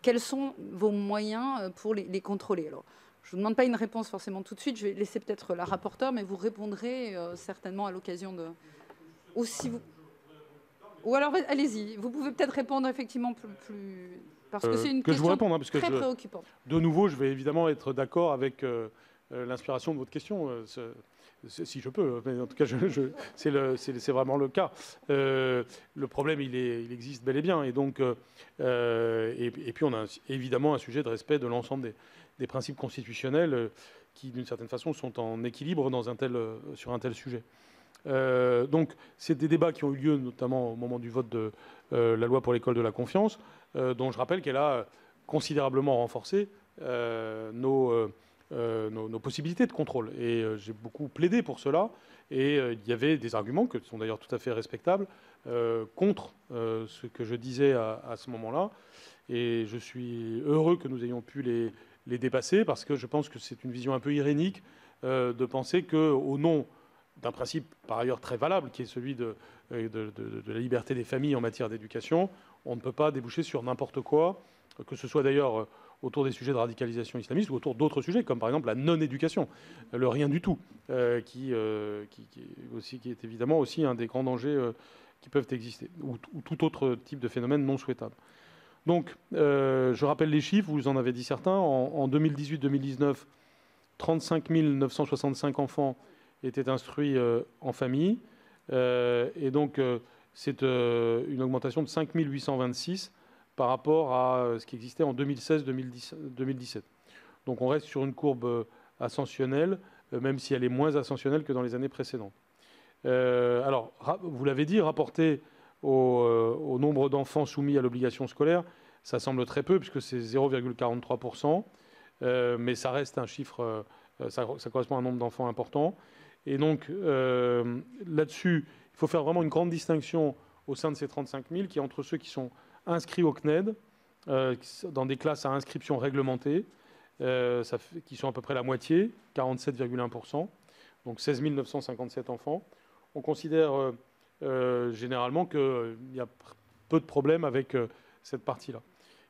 Quels sont vos moyens pour les contrôler? Alors, je ne vous demande pas une réponse forcément tout de suite, je vais laisser peut-être la rapporteure, mais vous répondrez certainement à l'occasion de... Ou alors, allez-y, vous pouvez peut-être répondre effectivement plus parce que c'est une que je vous question réponde, hein, parce que très préoccupante. De nouveau, je vais évidemment être d'accord avec l'inspiration de votre question, si je peux. Mais en tout cas, c'est vraiment le cas. Le problème, il existe bel et bien. Et donc, et puis, on a évidemment un sujet de respect de l'ensemble des principes constitutionnels qui, d'une certaine façon, sont en équilibre sur un tel sujet. Donc, c'est des débats qui ont eu lieu notamment au moment du vote de la loi pour l'école de la confiance, dont je rappelle qu'elle a considérablement renforcé nos possibilités de contrôle. Et j'ai beaucoup plaidé pour cela. Et il y avait des arguments, qui sont d'ailleurs tout à fait respectables, contre ce que je disais à ce moment-là. Et je suis heureux que nous ayons pu les dépasser, parce que je pense que c'est une vision un peu irénique de penser qu'au nom d'un principe par ailleurs très valable, qui est celui de la liberté des familles en matière d'éducation, on ne peut pas déboucher sur n'importe quoi, que ce soit d'ailleurs autour des sujets de radicalisation islamiste ou autour d'autres sujets, comme par exemple la non-éducation, le rien du tout, qui est évidemment aussi un des grands dangers qui peuvent exister, ou tout autre type de phénomène non souhaitable. Donc, je rappelle les chiffres, vous en avez dit certains. En 2018-2019, 35 965 enfants étaient instruits en famille. Et donc, c'est une augmentation de 5 826 par rapport à ce qui existait en 2016-2017. Donc, on reste sur une courbe ascensionnelle, même si elle est moins ascensionnelle que dans les années précédentes. Alors, vous l'avez dit, rapporté au nombre d'enfants soumis à l'obligation scolaire, ça semble très peu, puisque c'est 0,43%, mais ça reste un chiffre, ça correspond à un nombre d'enfants important. Et donc, là-dessus, il faut faire vraiment une grande distinction au sein de ces 35 000, qui est entre ceux qui sont inscrits au CNED, dans des classes à inscription réglementée, qui sont à peu près la moitié, 47,1%, donc 16 957 enfants. On considère généralement qu'il y a peu de problèmes avec cette partie-là.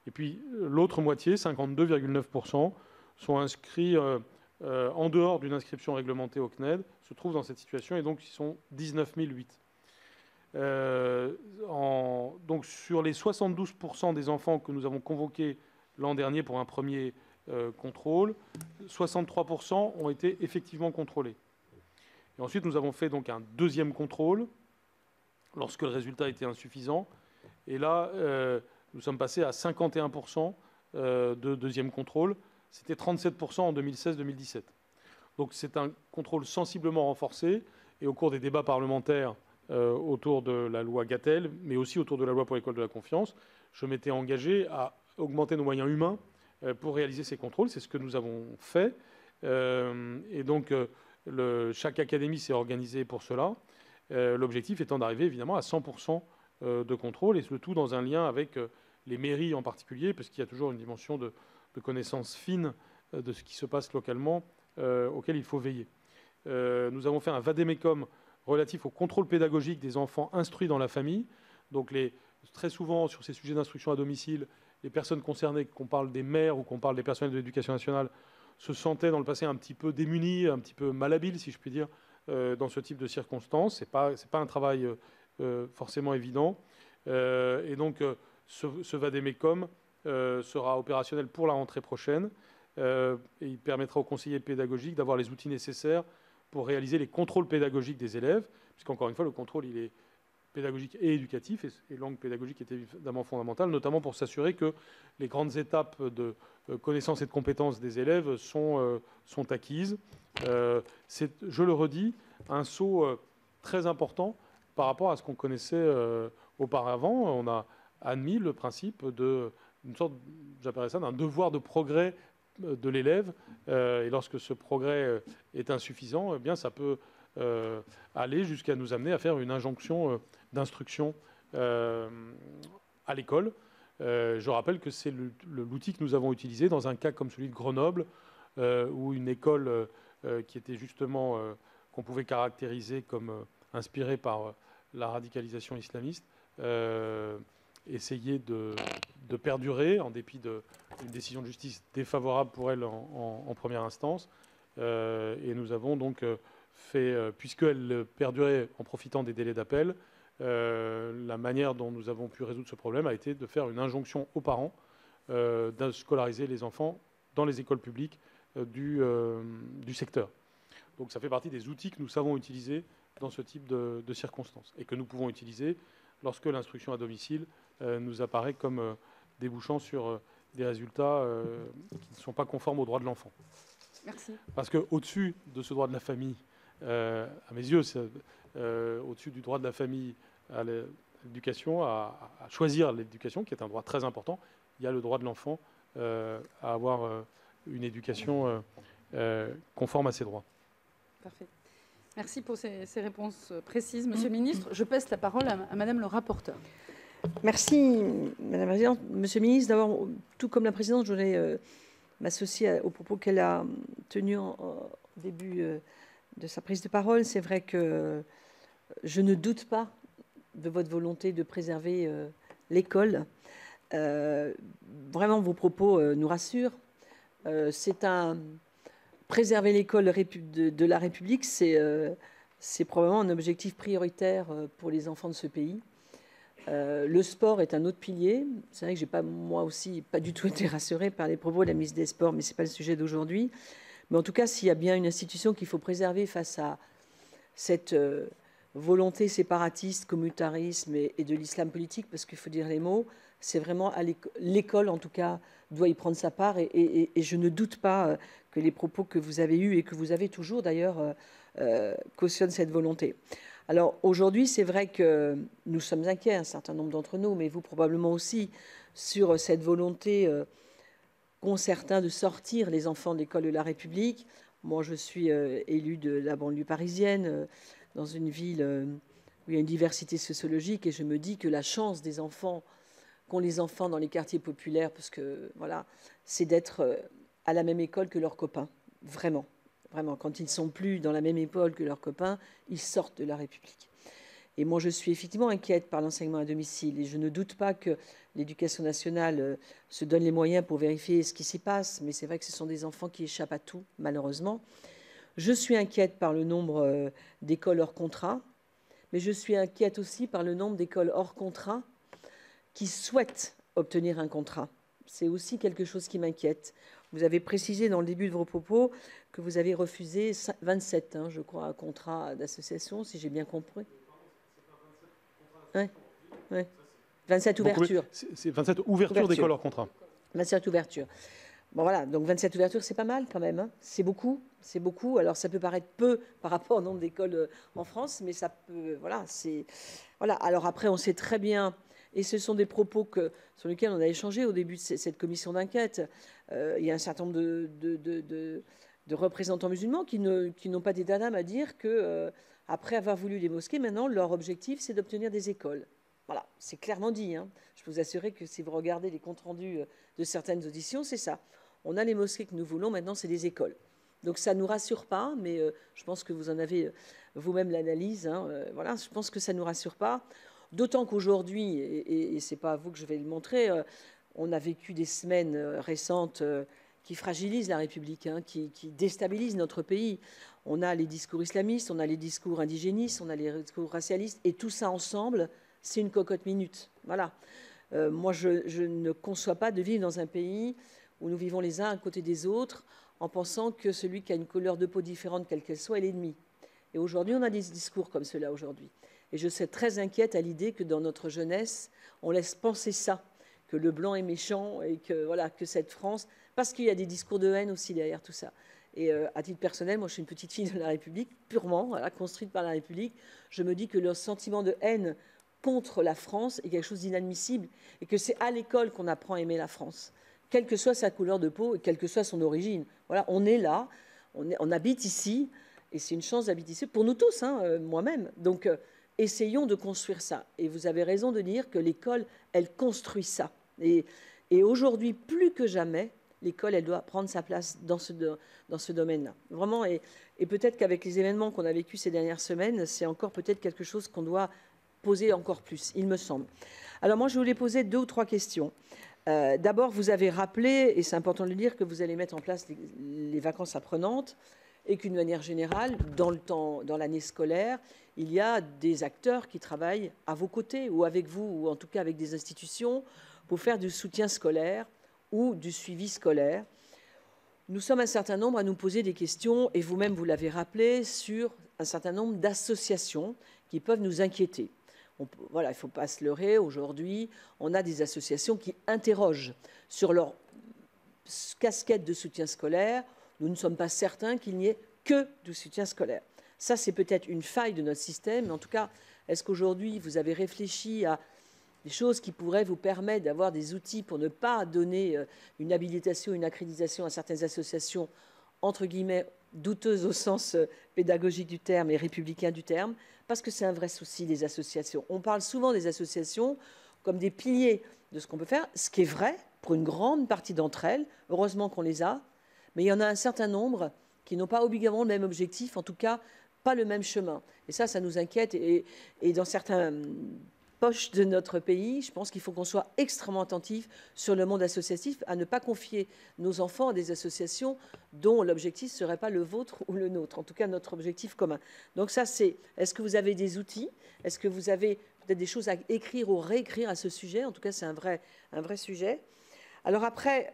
Et puis, l'autre moitié, 52,9%, sont inscrits en dehors d'une inscription réglementée au CNED, se trouvent dans cette situation, et donc ils sont 19 008. Donc sur les 72% des enfants que nous avons convoqués l'an dernier pour un premier contrôle, 63% ont été effectivement contrôlés. Et ensuite, nous avons fait donc un deuxième contrôle lorsque le résultat était insuffisant. Et là, nous sommes passés à 51% de deuxième contrôle. C'était 37% en 2016-2017. Donc c'est un contrôle sensiblement renforcé. Et au cours des débats parlementaires autour de la loi Gatel, mais aussi autour de la loi pour l'école de la confiance, je m'étais engagé à augmenter nos moyens humains pour réaliser ces contrôles. C'est ce que nous avons fait. Et donc, chaque académie s'est organisée pour cela. L'objectif étant d'arriver évidemment à 100% de contrôle, et le tout dans un lien avec les mairies en particulier, parce qu'il y a toujours une dimension de connaissance fine de ce qui se passe localement auquel il faut veiller. Nous avons fait un vade-mecum relatif au contrôle pédagogique des enfants instruits dans la famille. Donc très souvent, sur ces sujets d'instruction à domicile, les personnes concernées, qu'on parle des maires ou qu'on parle des personnels de l'éducation nationale, se sentaient dans le passé un petit peu démunis, un petit peu malhabiles, si je puis dire, dans ce type de circonstances. Ce n'est pas un travail forcément évident. Et donc, ce vade-mecum sera opérationnel pour la rentrée prochaine. Et il permettra aux conseillers pédagogiques d'avoir les outils nécessaires pour réaliser les contrôles pédagogiques des élèves, puisqu'encore une fois, le contrôle, il est pédagogique et éducatif, et langue pédagogique est évidemment fondamentale, notamment pour s'assurer que les grandes étapes de connaissance et de compétences des élèves sont acquises. C'est, je le redis, un saut très important par rapport à ce qu'on connaissait auparavant. On a admis le principe d'une sorte, j'appellerais ça, d'un devoir de progrès de l'élève, et lorsque ce progrès est insuffisant, eh bien, ça peut aller jusqu'à nous amener à faire une injonction d'instruction à l'école. Je rappelle que c'est l'outil que nous avons utilisé dans un cas comme celui de Grenoble, où une école qui était justement, qu'on pouvait caractériser comme inspirée par la radicalisation islamiste, essayait de perdurer en dépit d'une décision de justice défavorable pour elle en première instance. Et nous avons donc fait, puisqu'elle perdurait en profitant des délais d'appel, la manière dont nous avons pu résoudre ce problème a été de faire une injonction aux parents de scolariser les enfants dans les écoles publiques du secteur. Donc ça fait partie des outils que nous savons utiliser dans ce type de circonstances et que nous pouvons utiliser lorsque l'instruction à domicile nous apparaît comme débouchant sur des résultats qui ne sont pas conformes aux droits de l'enfant. Merci. Parce qu'au-dessus de ce droit de la famille, à mes yeux, au-dessus du droit de la famille à l'éducation, à choisir l'éducation, qui est un droit très important, il y a le droit de l'enfant à avoir une éducation conforme à ses droits. Parfait. Merci pour ces réponses précises. Monsieur le ministre, je passe la parole à Madame le rapporteur. Merci, Madame la Présidente. Monsieur le ministre, d'abord, tout comme la Présidente, je voudrais m'associer aux propos qu'elle a tenus au début de sa prise de parole. C'est vrai que je ne doute pas de votre volonté de préserver l'école. Vraiment, vos propos nous rassurent. Préserver l'école de la République, c'est probablement un objectif prioritaire pour les enfants de ce pays. Le sport est un autre pilier. C'est vrai que j'ai pas, moi aussi, pas du tout été rassurée par les propos de la ministre des Sports, mais c'est pas le sujet d'aujourd'hui. Mais en tout cas, s'il y a bien une institution qu'il faut préserver face à cette volonté séparatiste, communautarisme et de l'islam politique, parce qu'il faut dire les mots, c'est vraiment à l'école, en tout cas, doit y prendre sa part. Et je ne doute pas que les propos que vous avez eus et que vous avez toujours d'ailleurs cautionnent cette volonté. Alors aujourd'hui, c'est vrai que nous sommes inquiets, un certain nombre d'entre nous, mais vous probablement aussi, sur cette volonté qu'ont certains de sortir les enfants de l'école de la République. Moi, je suis élue de la banlieue parisienne, dans une ville où il y a une diversité sociologique, et je me dis que la chance des enfants, qu'ont les enfants dans les quartiers populaires, parce que voilà, c'est d'être à la même école que leurs copains, vraiment. Vraiment, quand ils ne sont plus dans la même école que leurs copains, ils sortent de la République. Et moi, je suis effectivement inquiète par l'enseignement à domicile. Et je ne doute pas que l'Éducation nationale se donne les moyens pour vérifier ce qui s'y passe. Mais c'est vrai que ce sont des enfants qui échappent à tout, malheureusement. Je suis inquiète par le nombre d'écoles hors contrat. Mais je suis inquiète aussi par le nombre d'écoles hors contrat qui souhaitent obtenir un contrat. C'est aussi quelque chose qui m'inquiète. Vous avez précisé dans le début de vos propos que vous avez refusé 27, je crois, contrats d'association, si j'ai bien compris. Ouais, ouais. 27 ouvertures. C'est 27 ouvertures d'écoles hors contrat. 27 ouvertures. Bon, voilà, donc 27 ouvertures, c'est pas mal quand même. Hein. C'est beaucoup, c'est beaucoup. Alors, ça peut paraître peu par rapport au nombre d'écoles en France, mais ça peut... Voilà, c'est... Voilà. Alors après, on sait très bien... Et ce sont des propos sur lesquels on a échangé au début de cette commission d'enquête. Il y a un certain nombre de représentants musulmans qui n'ont pas d'état d'âme à dire qu'après avoir voulu les mosquées, maintenant, leur objectif, c'est d'obtenir des écoles. Voilà, c'est clairement dit. Hein. Je peux vous assurer que si vous regardez les comptes rendus de certaines auditions, c'est ça. On a les mosquées que nous voulons, maintenant, c'est des écoles. Donc ça ne nous rassure pas, mais je pense que vous en avez vous-même l'analyse. Hein, voilà, je pense que ça ne nous rassure pas. D'autant qu'aujourd'hui, et ce n'est pas à vous que je vais le montrer, on a vécu des semaines récentes qui fragilisent la République, hein, qui déstabilisent notre pays. On a les discours islamistes, on a les discours indigénistes, on a les discours racialistes, et tout ça ensemble, c'est une cocotte minute. Voilà. Moi, je ne conçois pas de vivre dans un pays où nous vivons les uns à côté des autres en pensant que celui qui a une couleur de peau différente, quelle qu'elle soit, est l'ennemi. Et aujourd'hui, on a des discours comme ceux-là aujourd'hui. Et je suis très inquiète à l'idée que dans notre jeunesse, on laisse penser ça, que le blanc est méchant et que, voilà, que cette France... Parce qu'il y a des discours de haine aussi derrière tout ça. Et à titre personnel, moi je suis une petite fille de la République, purement, voilà, construite par la République. Je me dis que le sentiment de haine contre la France est quelque chose d'inadmissible et que c'est à l'école qu'on apprend à aimer la France, quelle que soit sa couleur de peau et quelle que soit son origine. Voilà, on est là, on habite ici, et c'est une chance d'habiter ici, pour nous tous, hein, moi-même. Donc... essayons de construire ça. Et vous avez raison de dire que l'école, elle construit ça. Et aujourd'hui, plus que jamais, l'école, elle doit prendre sa place dans ce domaine-là. Vraiment, et peut-être qu'avec les événements qu'on a vécus ces dernières semaines, c'est encore peut-être quelque chose qu'on doit poser encore plus, il me semble. Alors moi, je voulais poser 2 ou 3 questions. D'abord, vous avez rappelé, et c'est important de le dire, que vous allez mettre en place les vacances apprenantes. et qu'une manière générale, dans l'année scolaire, il y a des acteurs qui travaillent à vos côtés ou avec vous, ou en tout cas avec des institutions, pour faire du soutien scolaire ou du suivi scolaire. Nous sommes un certain nombre à nous poser des questions, et vous-même vous l'avez rappelé, sur un certain nombre d'associations qui peuvent nous inquiéter. Voilà, il ne faut pas se leurrer, aujourd'hui, on a des associations qui interrogent sur leur casquette de soutien scolaire. Nous ne sommes pas certains qu'il n'y ait que du soutien scolaire. Ça, c'est peut-être une faille de notre système, mais en tout cas, est-ce qu'aujourd'hui, vous avez réfléchi à des choses qui pourraient vous permettre d'avoir des outils pour ne pas donner une habilitation, une accréditation à certaines associations, entre guillemets, douteuses au sens pédagogique du terme et républicain du terme, parce que c'est un vrai souci des associations. On parle souvent des associations comme des piliers de ce qu'on peut faire, ce qui est vrai pour une grande partie d'entre elles, heureusement qu'on les a, mais il y en a un certain nombre qui n'ont pas obligatoirement le même objectif, en tout cas pas le même chemin. Et ça nous inquiète, et dans certains poches de notre pays, je pense qu'il faut qu'on soit extrêmement attentif sur le monde associatif, à ne pas confier nos enfants à des associations dont l'objectif ne serait pas le vôtre ou le nôtre, en tout cas notre objectif commun. Donc ça, c'est, est-ce que vous avez des outils? Est-ce que vous avez peut-être des choses à écrire ou réécrire à ce sujet? En tout cas, c'est un vrai sujet. Alors après,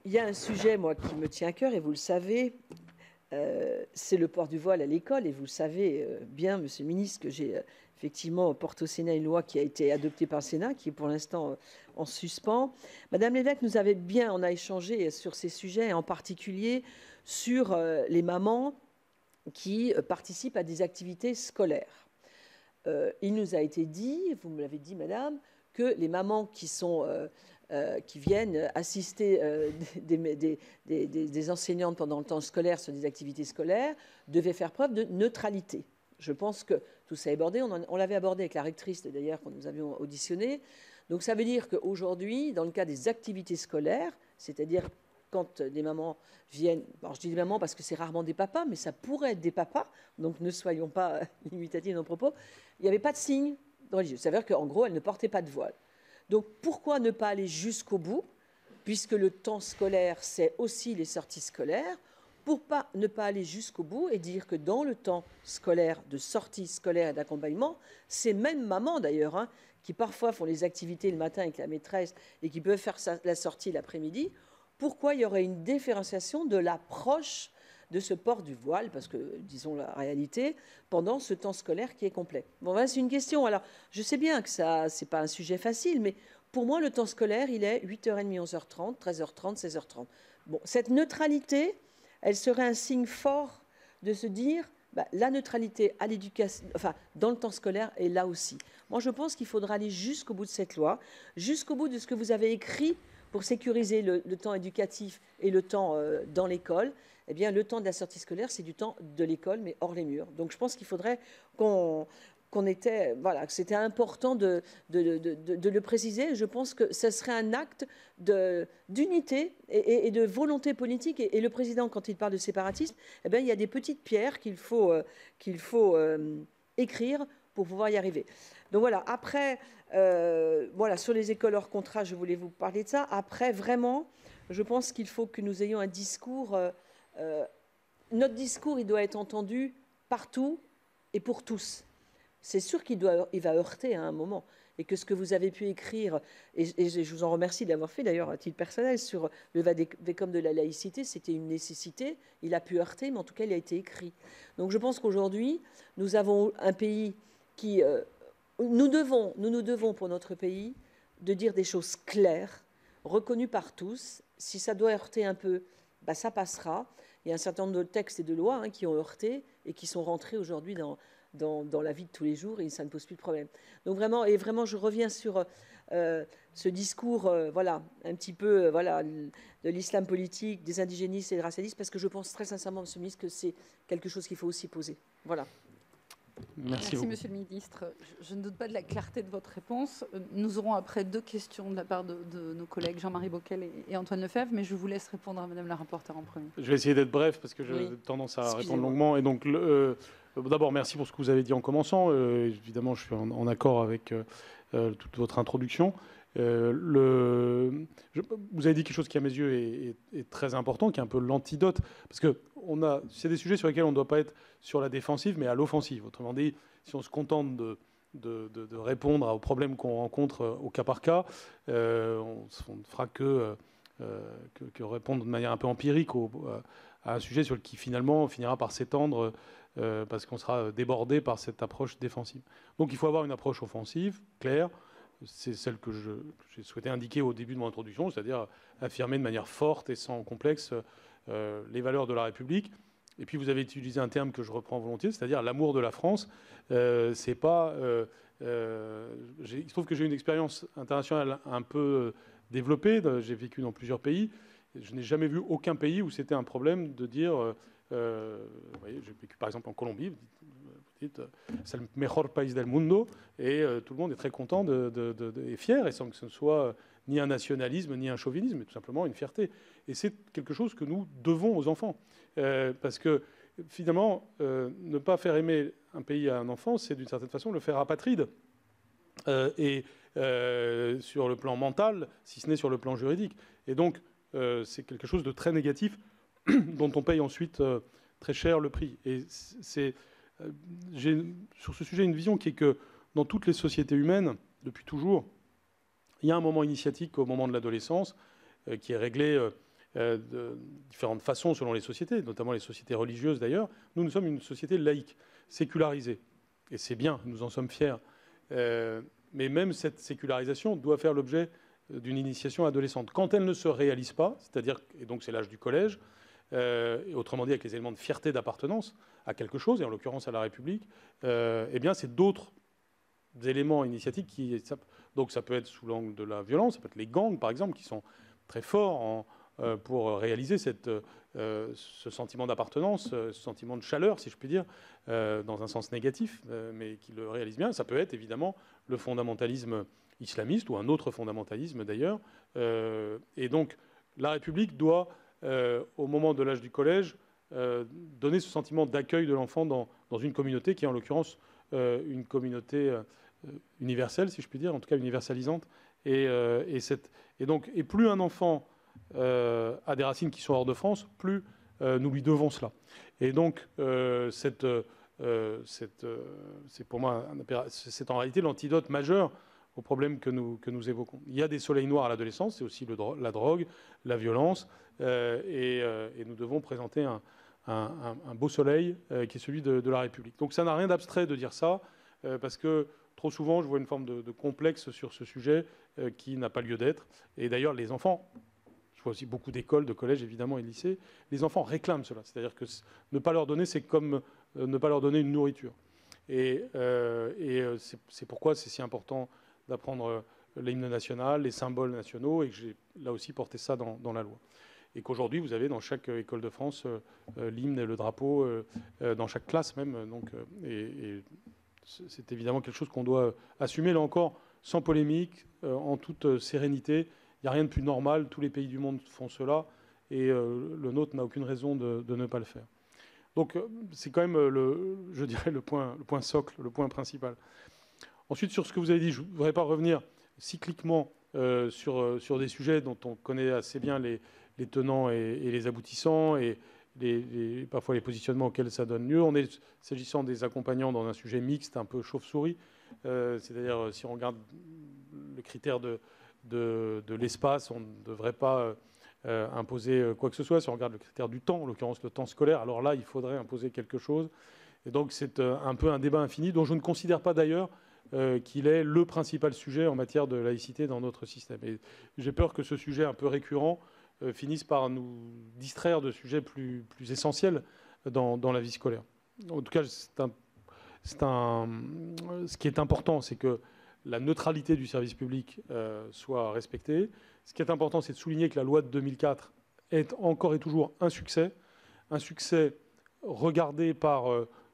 il y a un sujet, moi, qui me tient à cœur, et vous le savez, c'est le port du voile à l'école, et vous le savez bien, Monsieur le Ministre, que j'ai effectivement porte au Sénat une loi qui a été adoptée par le Sénat, qui est pour l'instant en suspens. Madame Lévesque nous avait bien, on a échangé sur ces sujets, en particulier sur les mamans qui participent à des activités scolaires. Il nous a été dit, vous me l'avez dit, Madame, que les mamans qui viennent assister des enseignantes pendant le temps scolaire sur des activités scolaires devaient faire preuve de neutralité. Je pense que tout ça est abordé. On l'avait abordé avec la rectrice, d'ailleurs, quand nous avions auditionné. Donc ça veut dire qu'aujourd'hui, dans le cas des activités scolaires, c'est-à-dire quand des mamans viennent, alors je dis des mamans parce que c'est rarement des papas, mais ça pourrait être des papas, donc ne soyons pas limitatifs dans nos propos, il n'y avait pas de signe religieux. Ça veut dire qu'en gros, elles ne portaient pas de voile. Donc pourquoi ne pas aller jusqu'au bout, puisque le temps scolaire, c'est aussi les sorties scolaires, pour ne pas aller jusqu'au bout et dire que dans le temps scolaire, de sortie scolaire et d'accompagnement, ces mêmes mamans d'ailleurs, qui parfois font les activités le matin avec la maîtresse et qui peuvent faire la sortie l'après-midi, pourquoi il y aurait une différenciation de l'approche de ce port du voile, parce que, disons la réalité, pendant ce temps scolaire qui est complet. Bon, ben, c'est une question. Alors, je sais bien que ça, c'est pas un sujet facile, mais pour moi, le temps scolaire, il est 8h30, 11h30, 13h30, 16h30. Bon, cette neutralité, elle serait un signe fort de se dire, la neutralité à l'éducation, enfin, dans le temps scolaire est là aussi. Moi, je pense qu'il faudra aller jusqu'au bout de cette loi, jusqu'au bout de ce que vous avez écrit pour sécuriser le temps éducatif et le temps dans l'école. Eh bien, le temps de la sortie scolaire, c'est du temps de l'école, mais hors les murs. Donc, je pense qu'il faudrait que c'était important de le préciser. Je pense que ce serait un acte d'unité et de volonté politique. Et le président, quand il parle de séparatisme, eh bien, il y a des petites pierres qu'il faut écrire pour pouvoir y arriver. Donc voilà, après, sur les écoles hors contrat, je voulais vous parler de ça. Après, vraiment, je pense qu'il faut que nous ayons un discours... notre discours, il doit être entendu partout et pour tous. C'est sûr qu'il va heurter à un moment. Et que ce que vous avez pu écrire, et je vous en remercie d'avoir fait d'ailleurs à titre personnel, sur le vade-mecum de la laïcité, c'était une nécessité. Il a pu heurter, mais en tout cas, il a été écrit. Donc je pense qu'aujourd'hui, nous avons un pays qui... nous nous devons pour notre pays de dire des choses claires, reconnues par tous. Si ça doit heurter un peu, ça passera. Il y a un certain nombre de textes et de lois qui ont heurté et qui sont rentrés aujourd'hui dans la vie de tous les jours, et ça ne pose plus de problème. Donc vraiment, je reviens sur ce discours, un petit peu, de l'islam politique, des indigénistes et des racialistes, parce que je pense très sincèrement, Monsieur le Ministre, que c'est quelque chose qu'il faut aussi poser. Voilà. Merci Monsieur le Ministre. Je ne doute pas de la clarté de votre réponse. Nous aurons après 2 questions de la part de nos collègues Jean-Marie Bockel et Antoine Lefèvre, mais je vous laisse répondre à Madame la rapporteure en premier. Je vais essayer d'être bref parce que j'ai tendance à répondre longuement. Et donc, d'abord, merci pour ce que vous avez dit en commençant. Évidemment, je suis en accord avec toute votre introduction. Vous avez dit quelque chose qui, à mes yeux, est très important, qui est un peu l'antidote. Parce c'est des sujets sur lesquels on ne doit pas être sur la défensive, mais à l'offensive. Autrement dit, si on se contente de répondre aux problèmes qu'on rencontre au cas par cas, on ne fera que répondre de manière un peu empirique à un sujet sur qui finalement finira par s'étendre parce qu'on sera débordé par cette approche défensive. Donc il faut avoir une approche offensive, claire. C'est celle que j'ai souhaité indiquer au début de mon introduction, c'est-à-dire affirmer de manière forte et sans complexe les valeurs de la République. Et puis vous avez utilisé un terme que je reprends volontiers, c'est-à-dire l'amour de la France. C'est pas. Il se trouve que j'ai une expérience internationale un peu développée. J'ai vécu dans plusieurs pays. Je n'ai jamais vu aucun pays où c'était un problème de dire. Vous voyez, j'ai vécu par exemple en Colombie. Vous dites, c'est le mejor país del mundo, et tout le monde est très content et fier, et sans que ce ne soit ni un nationalisme ni un chauvinisme, mais tout simplement une fierté. Et c'est quelque chose que nous devons aux enfants, parce que finalement, ne pas faire aimer un pays à un enfant, c'est d'une certaine façon le faire apatride, et sur le plan mental, si ce n'est sur le plan juridique. Et donc, c'est quelque chose de très négatif dont on paye ensuite très cher le prix. Et j'ai sur ce sujet une vision qui est que dans toutes les sociétés humaines, depuis toujours, il y a un moment initiatique au moment de l'adolescence qui est réglé de différentes façons selon les sociétés, notamment les sociétés religieuses d'ailleurs. Nous sommes une société laïque, sécularisée. Et c'est bien, nous en sommes fiers. Mais même cette sécularisation doit faire l'objet d'une initiation adolescente. Quand elle ne se réalise pas, c'est-à-dire, et donc c'est l'âge du collège, et autrement dit avec les éléments de fierté d'appartenance à quelque chose, et en l'occurrence à la République, eh bien c'est d'autres éléments initiatiques donc ça peut être sous l'angle de la violence, ça peut être les gangs par exemple, qui sont très forts pour réaliser ce sentiment d'appartenance, ce sentiment de chaleur, si je puis dire, dans un sens négatif, mais qui le réalisent bien. Ça peut être évidemment le fondamentalisme islamiste, ou un autre fondamentalisme d'ailleurs. Et donc la République doit, au moment de l'âge du collège, donner ce sentiment d'accueil de l'enfant dans une communauté qui est en l'occurrence une communauté universelle, si je puis dire, en tout cas universalisante. Et plus un enfant a des racines qui sont hors de France, plus nous lui devons cela. Et donc, c'est pour moi, c'est en réalité l'antidote majeur aux problèmes que nous évoquons. Il y a des soleils noirs à l'adolescence, c'est aussi la drogue, la violence, et nous devons présenter un beau soleil qui est celui de la République. Donc ça n'a rien d'abstrait de dire ça, parce que trop souvent, je vois une forme de complexe sur ce sujet qui n'a pas lieu d'être. Et d'ailleurs, les enfants, je vois aussi beaucoup d'écoles, de collèges évidemment et de lycées, les enfants réclament cela. C'est-à-dire que ne pas leur donner, c'est comme ne pas leur donner une nourriture. Et c'est pourquoi c'est si important d'apprendre l'hymne national, les symboles nationaux, et que j'ai là aussi porté ça dans la loi. Et qu'aujourd'hui, vous avez dans chaque école de France l'hymne et le drapeau, dans chaque classe même. Donc, et c'est évidemment quelque chose qu'on doit assumer, là encore, sans polémique, en toute sérénité. Il n'y a rien de plus normal, tous les pays du monde font cela, et le nôtre n'a aucune raison de ne pas le faire. Donc c'est quand même, je dirais, le point socle, le point principal. Ensuite, sur ce que vous avez dit, je ne voudrais pas revenir cycliquement sur des sujets dont on connaît assez bien les tenants et les aboutissants, et parfois les positionnements auxquels ça donne lieu. On est, s'agissant des accompagnants, dans un sujet mixte, un peu chauve-souris, c'est-à-dire si on regarde le critère de l'espace, on ne devrait pas imposer quoi que ce soit. Si on regarde le critère du temps, en l'occurrence le temps scolaire, alors là, il faudrait imposer quelque chose. Et donc c'est un peu un débat infini, dont je ne considère pas d'ailleurs qu'il est le principal sujet en matière de laïcité dans notre système. Et j'ai peur que ce sujet un peu récurrent finisse par nous distraire de sujets plus essentiels dans la vie scolaire. En tout cas, ce qui est important, c'est que la neutralité du service public soit respectée. Ce qui est important, c'est de souligner que la loi de 2004 est encore et toujours un succès regardé par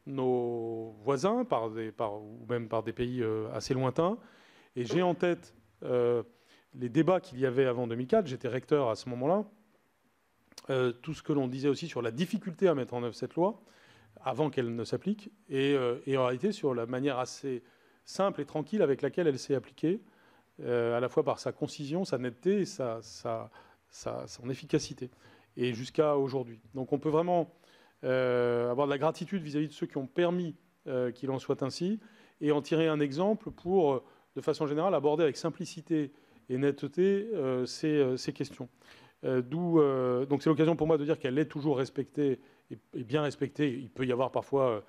nos voisins, ou même par des pays assez lointains. Et j'ai en tête les débats qu'il y avait avant 2004. J'étais recteur à ce moment-là. Tout ce que l'on disait aussi sur la difficulté à mettre en œuvre cette loi avant qu'elle ne s'applique, et en réalité sur la manière assez simple et tranquille avec laquelle elle s'est appliquée, à la fois par sa concision, sa netteté et son efficacité, et jusqu'à aujourd'hui. Donc on peut vraiment avoir de la gratitude vis-à-vis de ceux qui ont permis qu'il en soit ainsi, et en tirer un exemple pour, de façon générale, aborder avec simplicité et netteté ces questions. Donc c'est l'occasion pour moi de dire qu'elle est toujours respectée et bien respectée. Il peut y avoir parfois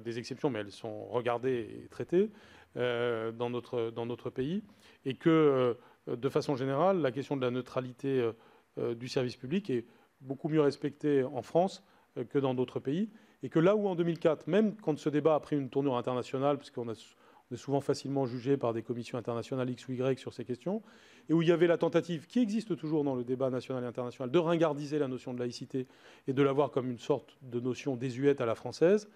des exceptions, mais elles sont regardées et traitées dans notre pays, et que de façon générale, la question de la neutralité du service public est beaucoup mieux respectée en France que dans d'autres pays, et que là où en 2004, même quand ce débat a pris une tournure internationale, puisqu'on est souvent facilement jugé par des commissions internationales X ou Y sur ces questions, et où il y avait la tentative, qui existe toujours dans le débat national et international, de ringardiser la notion de laïcité et de la voir comme une sorte de notion désuète à la française,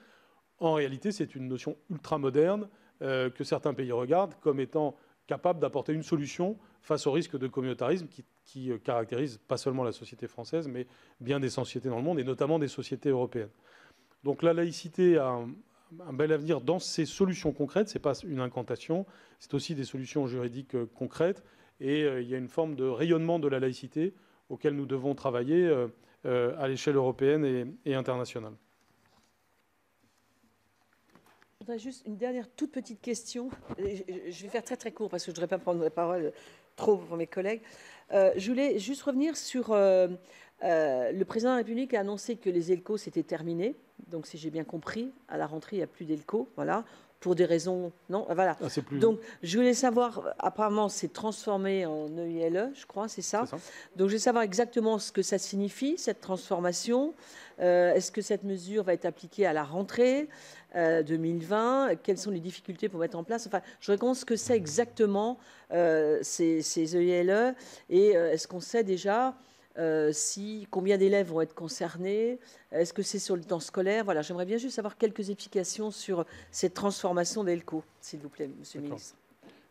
en réalité, c'est une notion ultra-moderne que certains pays regardent comme étant capable d'apporter une solution face au risque de communautarisme qui caractérise pas seulement la société française, mais bien des sociétés dans le monde, et notamment des sociétés européennes. Donc la laïcité a un bel avenir dans ces solutions concrètes. Ce n'est pas une incantation, c'est aussi des solutions juridiques concrètes. Et il y a une forme de rayonnement de la laïcité auquel nous devons travailler à l'échelle européenne et internationale. Je voudrais juste une dernière toute petite question. Je vais faire très très court parce que je ne voudrais pas prendre la parole trop pour mes collègues. Je voulais juste revenir sur... le président de la République a annoncé que les ELCO c'était terminé. Donc si j'ai bien compris, à la rentrée, il n'y a plus d'ELCO. Voilà. Pour des raisons... Non, voilà. Ah, plus... Donc je voulais savoir, apparemment c'est transformé en EILE, je crois, c'est ça. Donc je voulais savoir exactement ce que ça signifie, cette transformation. Est-ce que cette mesure va être appliquée à la rentrée 2020? Quelles sont les difficultés pour mettre en place? Enfin, je recommande ce que c'est exactement ces EILE, et est-ce qu'on sait déjà combien d'élèves vont être concernés? Est-ce que c'est sur le temps scolaire? Voilà, j'aimerais bien juste avoir quelques explications sur cette transformation d'ELCO, s'il vous plaît, Monsieur le ministre.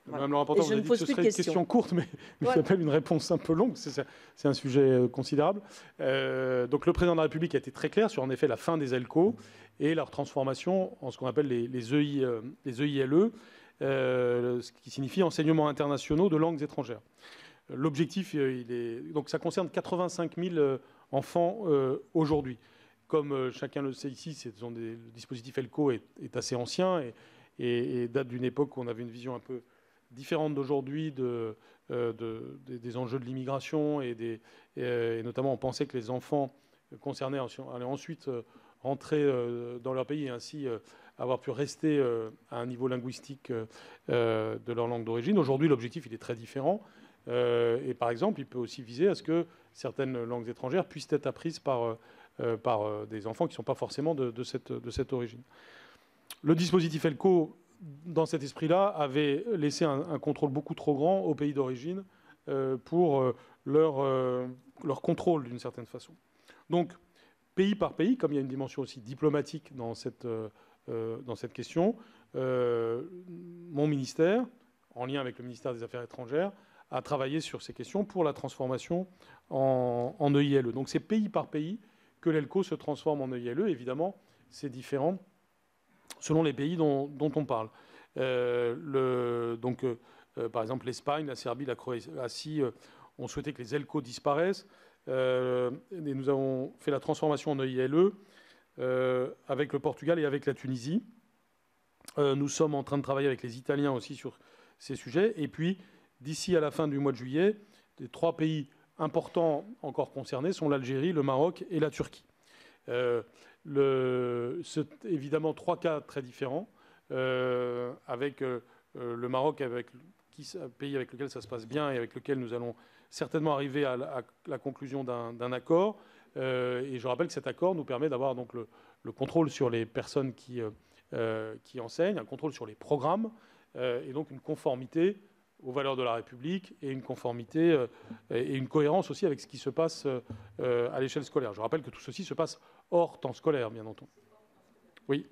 Voilà. Madame la rapporteure, vous avez dit que ce serait une question courte, mais ça appelle une réponse un peu longue. C'est un sujet considérable. Donc le président de la République a été très clair sur, en effet, la fin des ELCO et leur transformation en ce qu'on appelle les EILE, ce qui signifie enseignements internationaux de langues étrangères. L'objectif, donc ça concerne 85 000 enfants aujourd'hui. Comme chacun le sait ici, le dispositif ELCO est assez ancien et date d'une époque où on avait une vision un peu différente d'aujourd'hui des enjeux de l'immigration et notamment on pensait que les enfants concernés allaient ensuite rentrer dans leur pays et ainsi avoir pu rester à un niveau linguistique de leur langue d'origine. Aujourd'hui, l'objectif il est très différent. Et par exemple, il peut aussi viser à ce que certaines langues étrangères puissent être apprises par des enfants qui ne sont pas forcément de cette origine. Le dispositif ELCO, dans cet esprit-là, avait laissé un contrôle beaucoup trop grand aux pays d'origine pour leur contrôle d'une certaine façon. Donc, pays par pays, comme il y a une dimension aussi diplomatique dans cette question, mon ministère, en lien avec le ministère des Affaires étrangères, a travaillé sur ces questions pour la transformation en EILE. Donc c'est pays par pays que l'ELCO se transforme en EILE. Évidemment, c'est différent selon les pays dont on parle. Par exemple, l'Espagne, la Serbie, la Croatie ont souhaité que les ELCO disparaissent. Et nous avons fait la transformation en EILE avec le Portugal et avec la Tunisie. Nous sommes en train de travailler avec les Italiens aussi sur ces sujets. Et puis, d'ici à la fin du mois de juillet, les 3 pays importants encore concernés sont l'Algérie, le Maroc et la Turquie. C'est évidemment 3 cas très différents, avec le Maroc, un pays avec lequel ça se passe bien et avec lequel nous allons certainement arriver à la conclusion d'un accord. Et je rappelle que cet accord nous permet d'avoir donc le contrôle sur les personnes qui enseignent, un contrôle sur les programmes, et donc une conformité aux valeurs de la République et une conformité et une cohérence aussi avec ce qui se passe à l'échelle scolaire. Je rappelle que tout ceci se passe hors temps scolaire, bien entendu. Oui.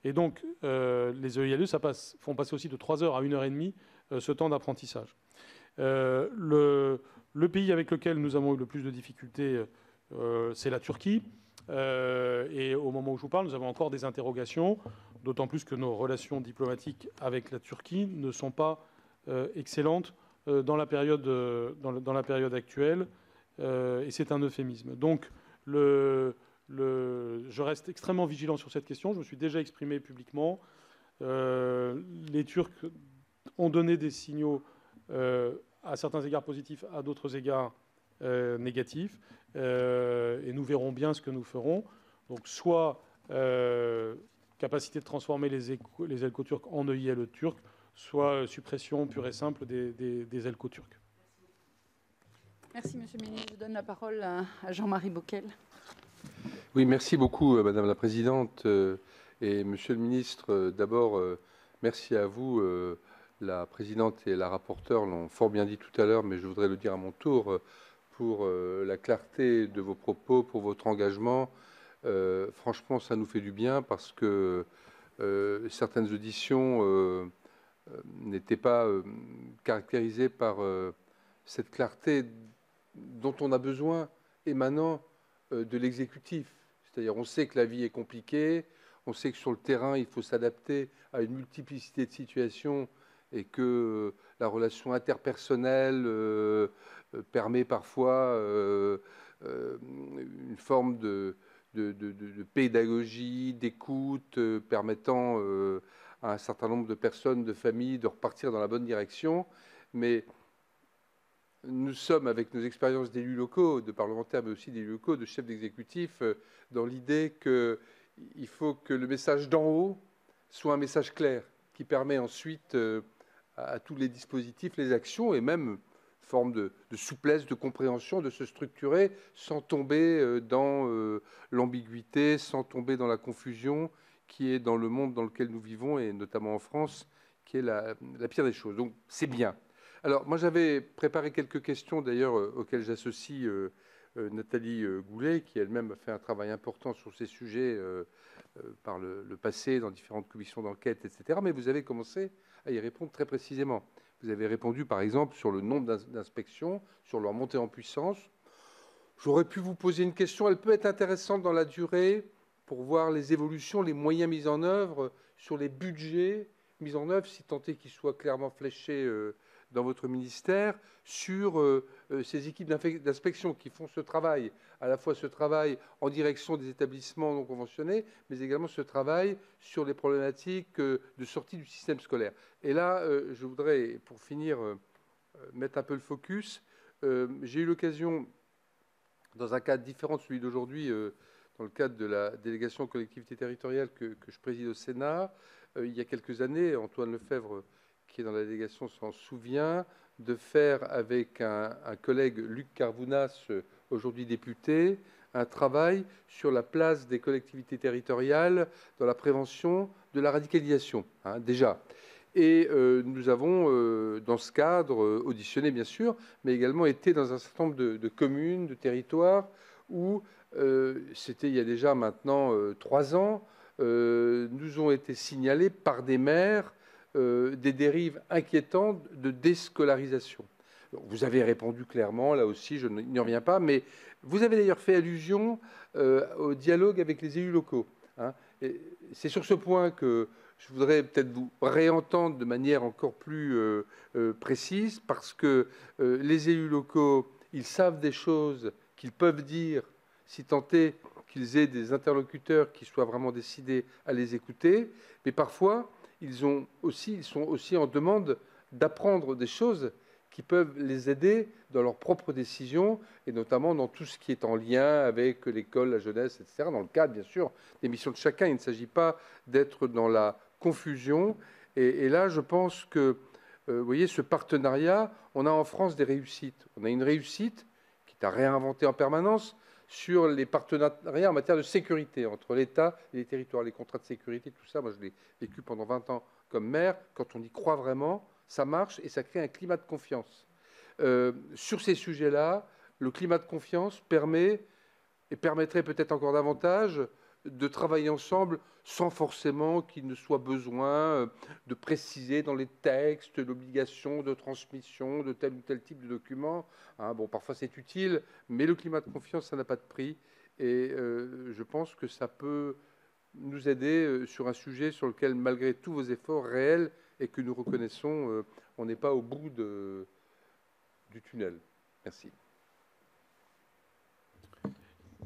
Et donc, les EILE font passer aussi de 3 heures à 1h30 ce temps d'apprentissage. Le pays avec lequel nous avons eu le plus de difficultés, c'est la Turquie. Et au moment où je vous parle, nous avons encore des interrogations, d'autant plus que nos relations diplomatiques avec la Turquie ne sont pas excellente dans la période actuelle, et c'est un euphémisme. Donc je reste extrêmement vigilant sur cette question. Je me suis déjà exprimé publiquement. Les Turcs ont donné des signaux à certains égards positifs, à d'autres égards négatifs. Et nous verrons bien ce que nous ferons. Donc, soit capacité de transformer les ELCO turcs en EILE turcs, soit suppression pure et simple des ELCO turcs. Merci, Monsieur le Ministre. Je donne la parole à Jean-Marie Bockel. Oui, merci beaucoup, Madame la Présidente. Et Monsieur le Ministre, d'abord, merci à vous. La Présidente et la rapporteure l'ont fort bien dit tout à l'heure, mais je voudrais le dire à mon tour, pour la clarté de vos propos, pour votre engagement. Franchement, ça nous fait du bien parce que certaines auditions n'étaient pas caractérisées par cette clarté dont on a besoin émanant de l'exécutif. C'est-à-dire, on sait que la vie est compliquée, on sait que sur le terrain, il faut s'adapter à une multiplicité de situations et que la relation interpersonnelle permet parfois une forme de pédagogie, d'écoute, permettant à un certain nombre de personnes, de familles, de repartir dans la bonne direction. Mais nous sommes, avec nos expériences d'élus locaux, de parlementaires, mais aussi d'élus locaux, de chefs d'exécutif, dans l'idée qu'il faut que le message d'en haut soit un message clair, qui permet ensuite à tous les dispositifs, les actions, et même une forme de souplesse, de compréhension, de se structurer sans tomber dans l'ambiguïté, sans tomber dans la confusion qui est dans le monde dans lequel nous vivons, et notamment en France, qui est la pire des choses. Donc c'est bien. Alors, moi, j'avais préparé quelques questions, d'ailleurs, auxquelles j'associe Nathalie Goulet, qui elle-même a fait un travail important sur ces sujets par le passé, dans différentes commissions d'enquête, etc. Mais vous avez commencé à y répondre très précisément. Vous avez répondu, par exemple, sur le nombre d'inspections, sur leur montée en puissance. J'aurais pu vous poser une question, elle peut être intéressante dans la durée, pour voir les évolutions, les moyens mis en œuvre, sur les budgets mis en œuvre, si tant est qu'ils soient clairement fléchés dans votre ministère, sur ces équipes d'inspection qui font ce travail, à la fois ce travail en direction des établissements non conventionnés, mais également ce travail sur les problématiques de sortie du système scolaire. Et là, je voudrais, pour finir, mettre un peu le focus. J'ai eu l'occasion, dans un cadre différent de celui d'aujourd'hui, dans le cadre de la délégation aux collectivités territoriales que je préside au Sénat, il y a quelques années, Antoine Lefèvre, qui est dans la délégation, s'en souvient, de faire avec un collègue, Luc Carvounas, aujourd'hui député, un travail sur la place des collectivités territoriales dans la prévention de la radicalisation, déjà. Et nous avons, dans ce cadre, auditionné, bien sûr, mais également été dans un certain nombre de communes, de territoires, où, c'était il y a déjà maintenant 3 ans, nous ont été signalés par des maires des dérives inquiétantes de déscolarisation. Vous avez répondu clairement, là aussi, je n'y reviens pas, mais vous avez d'ailleurs fait allusion au dialogue avec les élus locaux. C'est sur ce point que je voudrais peut-être vous réentendre de manière encore plus précise, parce que les élus locaux, ils savent des choses qu'ils peuvent dire, si tant est qu'ils aient des interlocuteurs qui soient vraiment décidés à les écouter, mais parfois, ils sont aussi en demande d'apprendre des choses qui peuvent les aider dans leurs propres décisions, et notamment dans tout ce qui est en lien avec l'école, la jeunesse, etc., dans le cadre, bien sûr, des missions de chacun. Il ne s'agit pas d'être dans la confusion. Et là, je pense que, vous voyez, ce partenariat, on a en France des réussites. On a une réussite qui est à réinventer en permanence sur les partenariats en matière de sécurité entre l'État et les territoires, les contrats de sécurité, tout ça. Moi, je l'ai vécu pendant 20 ans comme maire. Quand on y croit vraiment, ça marche et ça crée un climat de confiance. Sur ces sujets-là, le climat de confiance permet, et permettrait peut-être encore davantage, de travailler ensemble sans forcément qu'il ne soit besoin de préciser dans les textes l'obligation de transmission de tel ou tel type de document. Bon, parfois c'est utile, mais le climat de confiance, ça n'a pas de prix. Et je pense que ça peut nous aider sur un sujet sur lequel, malgré tous vos efforts réels et que nous reconnaissons, on n'est pas au bout du tunnel. Merci.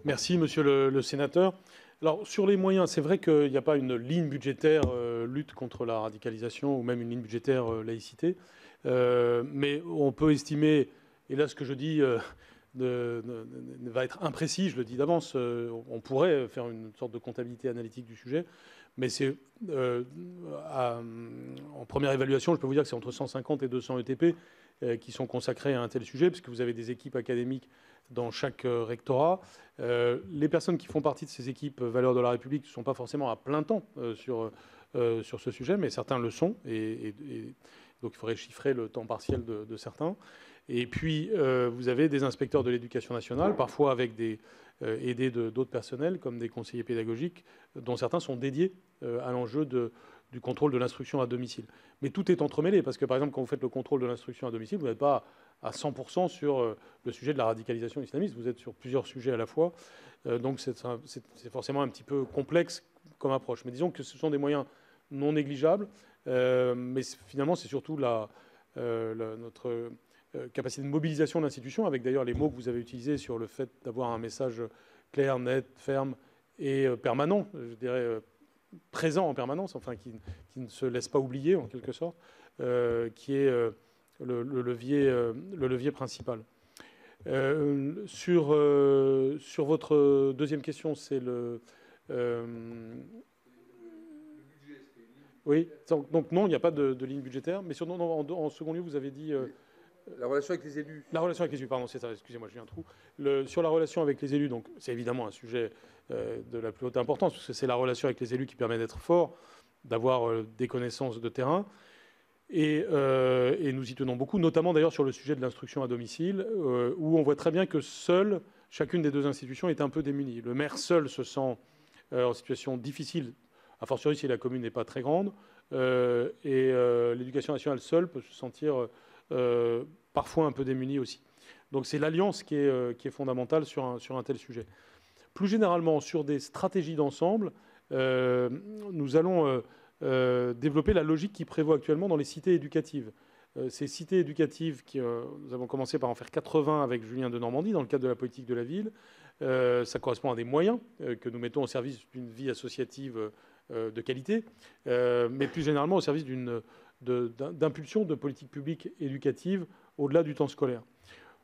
Merci, monsieur le sénateur. Alors, sur les moyens, c'est vrai qu'il n'y a pas une ligne budgétaire lutte contre la radicalisation ou même une ligne budgétaire laïcité. Mais on peut estimer, et là ce que je dis va être imprécis, je le dis d'avance, on pourrait faire une sorte de comptabilité analytique du sujet, mais c'est en première évaluation, je peux vous dire que c'est entre 150 et 200 ETP qui sont consacrés à un tel sujet, puisque vous avez des équipes académiques dans chaque rectorat. Les personnes qui font partie de ces équipes Valeurs de la République ne sont pas forcément à plein temps sur ce sujet, mais certains le sont, et donc il faudrait chiffrer le temps partiel de certains. Et puis, vous avez des inspecteurs de l'éducation nationale, parfois avec aidés d'autres personnels, comme des conseillers pédagogiques, dont certains sont dédiés à l'enjeu du contrôle de l'instruction à domicile. Mais tout est entremêlé, parce que, par exemple, quand vous faites le contrôle de l'instruction à domicile, vous n'êtes pas à 100% sur le sujet de la radicalisation islamiste, vous êtes sur plusieurs sujets à la fois. Donc, c'est forcément un petit peu complexe comme approche. Mais disons que ce sont des moyens non négligeables, mais finalement, c'est surtout notre capacité de mobilisation de l'institution, avec d'ailleurs les mots que vous avez utilisés sur le fait d'avoir un message clair, net, ferme et permanent, je dirais présent en permanence, enfin qui ne se laisse pas oublier en quelque sorte, qui est le levier principal. Sur votre deuxième question, c'est le... oui, donc non, il n'y a pas de ligne budgétaire, mais en second lieu, vous avez dit... la relation avec les élus. La relation avec les élus, pardon, c'est ça, excusez-moi, j'ai un trou. Sur la relation avec les élus, donc c'est évidemment un sujet de la plus haute importance, parce que c'est la relation avec les élus qui permet d'être fort, d'avoir des connaissances de terrain. Et nous y tenons beaucoup, notamment d'ailleurs sur le sujet de l'instruction à domicile, où on voit très bien que seule, chacune des deux institutions est un peu démunie. Le maire seul se sent en situation difficile, a fortiori si la commune n'est pas très grande, et l'éducation nationale seule peut se sentir parfois un peu démunie aussi. Donc c'est l'alliance qui est fondamentale sur un tel sujet. Plus généralement, sur des stratégies d'ensemble, nous allons développer la logique qui prévaut actuellement dans les cités éducatives. Ces cités éducatives, nous avons commencé par en faire 80 avec Julien Denormandie dans le cadre de la politique de la ville. Ça correspond à des moyens que nous mettons au service d'une vie associative de qualité, mais plus généralement au service d'impulsion de politique publique éducative au-delà du temps scolaire.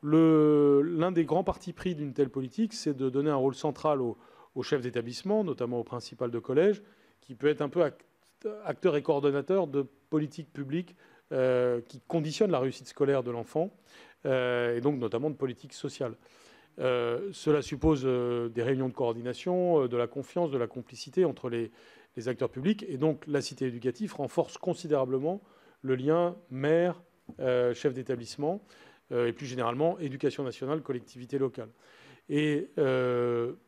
L'un des grands partis pris d'une telle politique, c'est de donner un rôle central au chef d'établissement, notamment au principal de collège, qui peut être un peu acteur et coordonnateur de politiques publiques qui conditionnent la réussite scolaire de l'enfant, et donc notamment de politique sociale. Cela suppose des réunions de coordination, de la confiance, de la complicité entre les acteurs publics, et donc la cité éducative renforce considérablement le lien maire, chef d'établissement, et plus généralement éducation nationale, collectivité locale. Et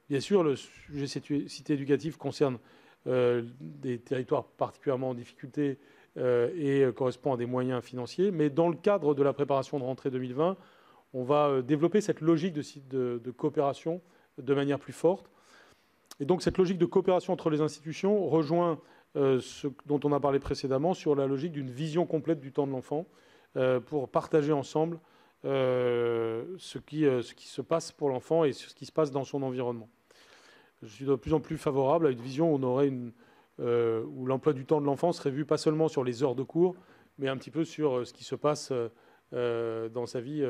bien sûr, le sujet cité éducative concerne des territoires particulièrement en difficulté et correspond à des moyens financiers, mais dans le cadre de la préparation de rentrée 2020, on va développer cette logique de coopération de manière plus forte. Et donc cette logique de coopération entre les institutions rejoint ce dont on a parlé précédemment sur la logique d'une vision complète du temps de l'enfant pour partager ensemble ce qui se passe pour l'enfant et ce qui se passe dans son environnement. Je suis de plus en plus favorable à une vision où on aurait où l'emploi du temps de l'enfant serait vu pas seulement sur les heures de cours, mais un petit peu sur ce qui se passe dans sa vie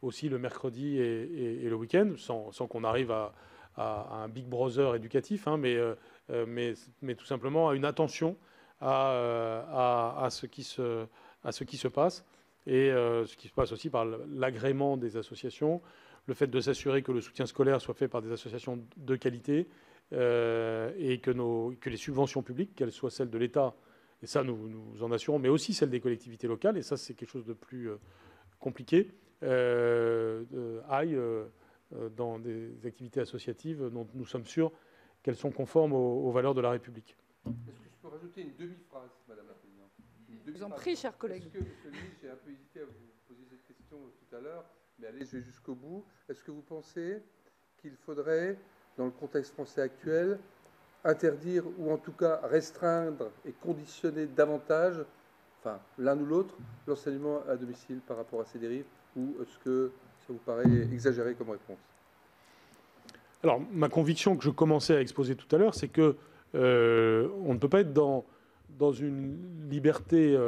aussi le mercredi et le week-end, sans qu'on arrive à un Big Brother éducatif, hein, mais tout simplement à une attention à ce qui se passe, et ce qui se passe aussi par l'agrément des associations, le fait de s'assurer que le soutien scolaire soit fait par des associations de qualité, et que les subventions publiques, qu'elles soient celles de l'État, et ça nous en assurons, mais aussi celles des collectivités locales, et ça c'est quelque chose de plus compliqué, aillent dans des activités associatives dont nous sommes sûrs qu'elles sont conformes aux valeurs de la République. Est-ce que je peux rajouter une demi-phrase, Madame la Présidente? Je vous en prie, chers collègues. Est-ce que, Monsieur le ministre, j'ai un peu hésité à vous poser cette question tout à l'heure, mais allez, je vais jusqu'au bout. Est-ce que vous pensez qu'il faudrait, dans le contexte français actuel, interdire ou en tout cas restreindre et conditionner davantage, enfin l'un ou l'autre, l'enseignement à domicile par rapport à ces dérives, ou est-ce que ça vous paraît exagéré comme réponse? Alors, ma conviction que je commençais à exposer tout à l'heure, c'est que on ne peut pas être dans une liberté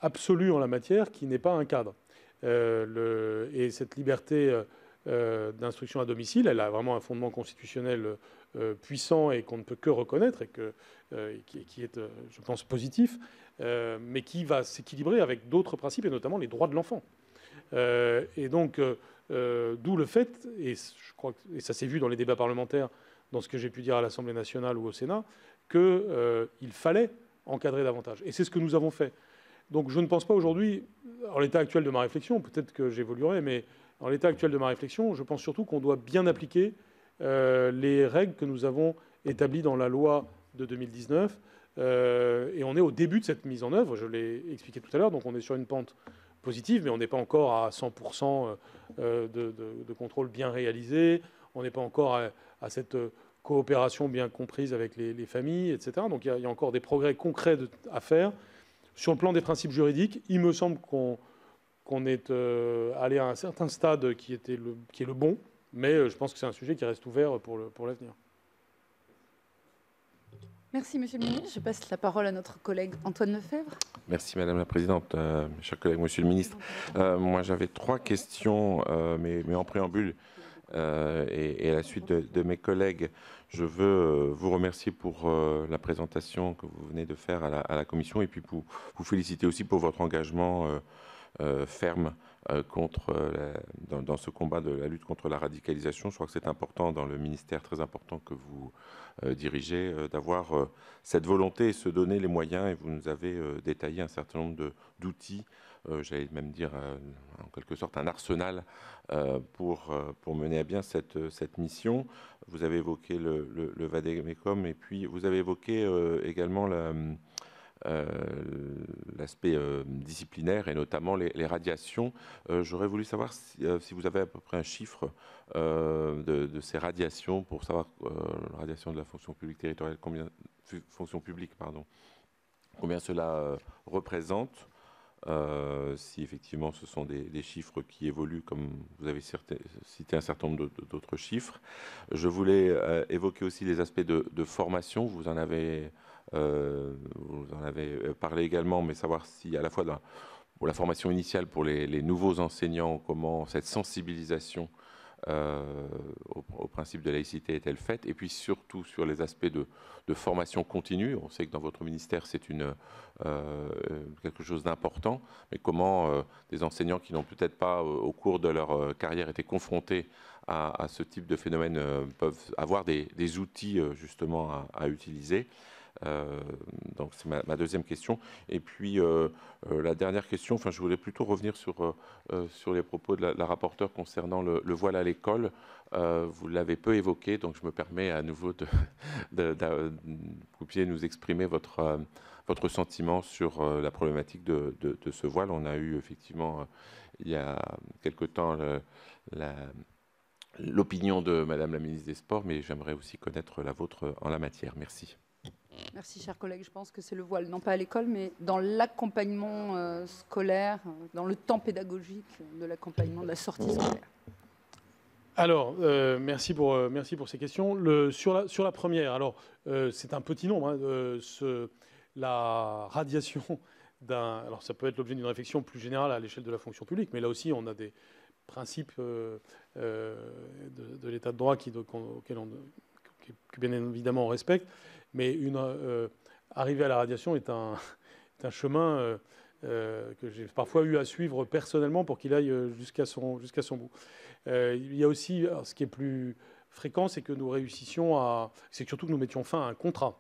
absolue en la matière qui n'est pas un cadre. Et cette liberté d'instruction à domicile, elle a vraiment un fondement constitutionnel puissant et qu'on ne peut que reconnaître et qui est, je pense, positif, mais qui va s'équilibrer avec d'autres principes et notamment les droits de l'enfant. Et donc, d'où le fait, et je crois et ça s'est vu dans les débats parlementaires, dans ce que j'ai pu dire à l'Assemblée nationale ou au Sénat, qu'il fallait encadrer davantage. Et c'est ce que nous avons fait. Donc je ne pense pas aujourd'hui, en l'état actuel de ma réflexion, peut-être que j'évoluerai, mais en l'état actuel de ma réflexion, je pense surtout qu'on doit bien appliquer les règles que nous avons établies dans la loi de 2019. Et on est au début de cette mise en œuvre, je l'ai expliqué tout à l'heure, donc on est sur une pente positive, mais on n'est pas encore à 100% de contrôle bien réalisé, on n'est pas encore à cette coopération bien comprise avec les familles, etc. Donc il y a encore des progrès concrets à faire. Sur le plan des principes juridiques, il me semble qu'on est allé à un certain stade qui est le bon, mais je pense que c'est un sujet qui reste ouvert pour l'avenir. Merci, Monsieur le ministre. Je passe la parole à notre collègue Antoine Lefèvre. Merci, Madame la Présidente. Mes chers collègues, Monsieur le ministre. Moi, j'avais 3 questions, mais en préambule. Et à la suite de mes collègues, je veux vous remercier pour la présentation que vous venez de faire à la Commission et puis pour vous féliciter aussi pour votre engagement ferme dans ce combat de la lutte contre la radicalisation. Je crois que c'est important dans le ministère très important que vous dirigez d'avoir cette volonté et se donner les moyens. Et vous nous avez détaillé un certain nombre d'outils, j'allais même dire en quelque sorte un arsenal pour mener à bien cette mission. Vous avez évoqué le Vade-Mecum et puis vous avez évoqué également l'aspect disciplinaire et notamment les radiations. J'aurais voulu savoir si vous avez à peu près un chiffre de ces radiations pour savoir la radiation de la fonction publique territoriale, combien cela représente. Si effectivement ce sont des chiffres qui évoluent, comme vous avez cité un certain nombre d'autres chiffres. Je voulais évoquer aussi les aspects de formation. Vous en avez parlé également, mais savoir si à la fois pour la formation initiale pour les nouveaux enseignants, comment cette sensibilisation au principe de laïcité est-elle faite, et puis surtout sur les aspects de formation continue. On sait que dans votre ministère, c'est quelque chose d'important, mais comment des enseignants qui n'ont peut-être pas, au cours de leur carrière, été confrontés à ce type de phénomène peuvent avoir des outils justement à utiliser. Donc c'est ma deuxième question. Et puis la dernière question, je voulais plutôt revenir sur les propos de la rapporteure concernant le voile à l'école. Vous l'avez peu évoqué, donc je me permets à nouveau vous puissiez nous exprimer votre sentiment sur la problématique de ce voile. On a eu effectivement il y a quelque temps l'opinion de Madame la ministre des Sports, mais j'aimerais aussi connaître la vôtre en la matière. Merci. Merci, chers collègues. Je pense que c'est le voile, non pas à l'école, mais dans l'accompagnement scolaire, dans le temps pédagogique de l'accompagnement de la sortie scolaire. Alors, merci pour ces questions. Sur la première, alors c'est un petit nombre. La radiation alors ça peut être l'objet d'une réflexion plus générale à l'échelle de la fonction publique, mais là aussi on a des principes de l'état de droit que bien évidemment on respecte. Mais arriver à la radiation est un chemin que j'ai parfois eu à suivre personnellement pour qu'il aille jusqu'à son bout. Il y a aussi, ce qui est plus fréquent, c'est que nous réussissions c'est surtout que nous mettions fin à un contrat.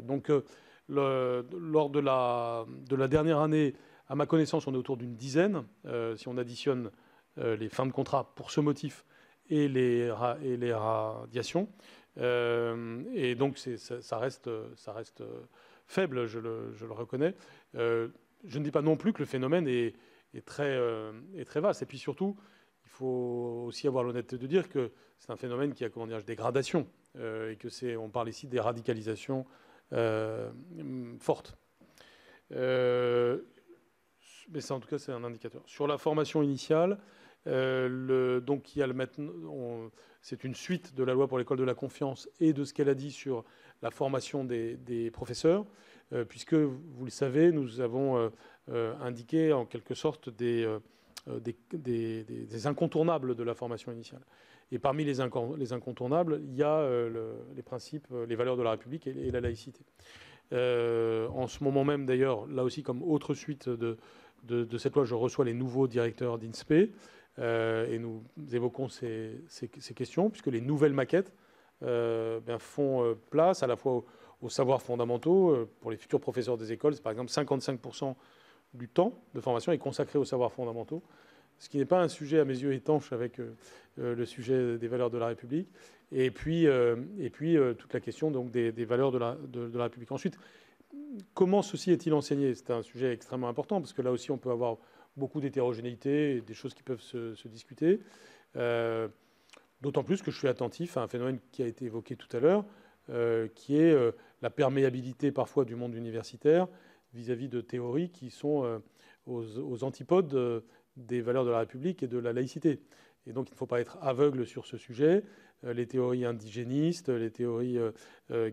Donc, lors de la dernière année, à ma connaissance, on est autour d'une dizaine. Si on additionne les fins de contrat pour ce motif et les radiations. Et donc ça reste faible, je le reconnais. Je ne dis pas non plus que le phénomène est très vaste. Et puis surtout, il faut aussi avoir l'honnêteté de dire que c'est un phénomène qui a, dégradation, et que on parle ici des radicalisations fortes. Mais ça, en tout cas, c'est un indicateur. Sur la formation initiale, donc il y a c'est une suite de la loi pour l'école de la confiance et de ce qu'elle a dit sur la formation des professeurs, puisque, vous le savez, nous avons indiqué en quelque sorte des incontournables de la formation initiale. Et parmi les incontournables, il y a les principes, les valeurs de la République et la laïcité. En ce moment même, d'ailleurs, là aussi, comme autre suite de cette loi, je reçois les nouveaux directeurs d'INSPE et nous évoquons ces questions, puisque les nouvelles maquettes font place à la fois aux savoirs fondamentaux. Pour les futurs professeurs des écoles, par exemple, 55% du temps de formation est consacré aux savoirs fondamentaux, ce qui n'est pas un sujet à mes yeux étanche avec le sujet des valeurs de la République. Et puis toute la question donc, des valeurs de la République. Ensuite, comment ceci est-il enseigné? C'est un sujet extrêmement important, parce que là aussi, on peut avoir beaucoup d'hétérogénéité et des choses qui peuvent se discuter. D'autant plus que je suis attentif à un phénomène qui a été évoqué tout à l'heure, qui est la perméabilité parfois du monde universitaire vis-à-vis de théories qui sont aux antipodes des valeurs de la République et de la laïcité. Et donc, il ne faut pas être aveugle sur ce sujet. Les théories indigénistes, les théories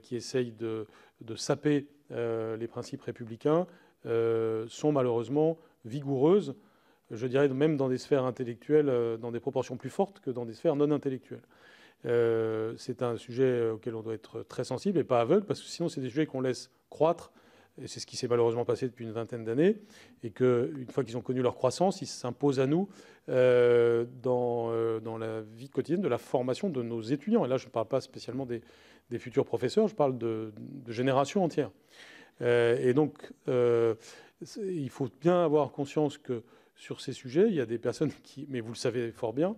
qui essayent de saper les principes républicains sont malheureusement vigoureuses, je dirais même dans des sphères intellectuelles, dans des proportions plus fortes que dans des sphères non intellectuelles. C'est un sujet auquel on doit être très sensible et pas aveugle, parce que sinon, c'est des sujets qu'on laisse croître. Et c'est ce qui s'est malheureusement passé depuis une vingtaine d'années, et qu'une fois qu'ils ont connu leur croissance, ils s'imposent à nous dans la vie quotidienne de la formation de nos étudiants. Et là, je ne parle pas spécialement des futurs professeurs, je parle de générations entières. Et donc, il faut bien avoir conscience que sur ces sujets, il y a des personnes qui, mais vous le savez fort bien,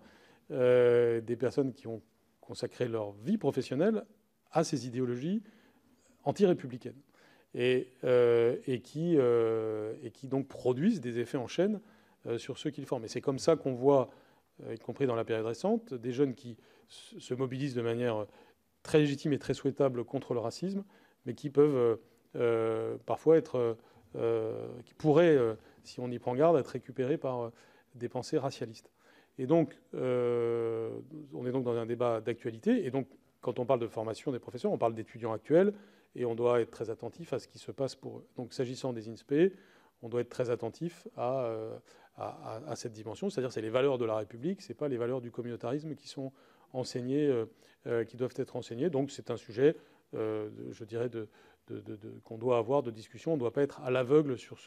des personnes qui ont consacré leur vie professionnelle à ces idéologies anti-républicaines. Et qui donc produisent des effets en chaîne sur ceux qu'ils forment. Et c'est comme ça qu'on voit, y compris dans la période récente, des jeunes qui se mobilisent de manière très légitime et très souhaitable contre le racisme, mais qui peuvent parfois être, qui pourraient, si on y prend garde, être récupérés par des pensées racialistes. Et donc, on est donc dans un débat d'actualité. Et donc, quand on parle de formation des professeurs, on parle d'étudiants actuels. Et on doit être très attentif à ce qui se passe pour eux. Donc, s'agissant des INSPE, on doit être très attentif à cette dimension. C'est-à-dire c'est les valeurs de la République, ce n'est pas les valeurs du communautarisme qui sont enseignées, qui doivent être enseignées. Donc, c'est un sujet, je dirais, qu'on doit avoir de discussion. On ne doit pas être à l'aveugle sur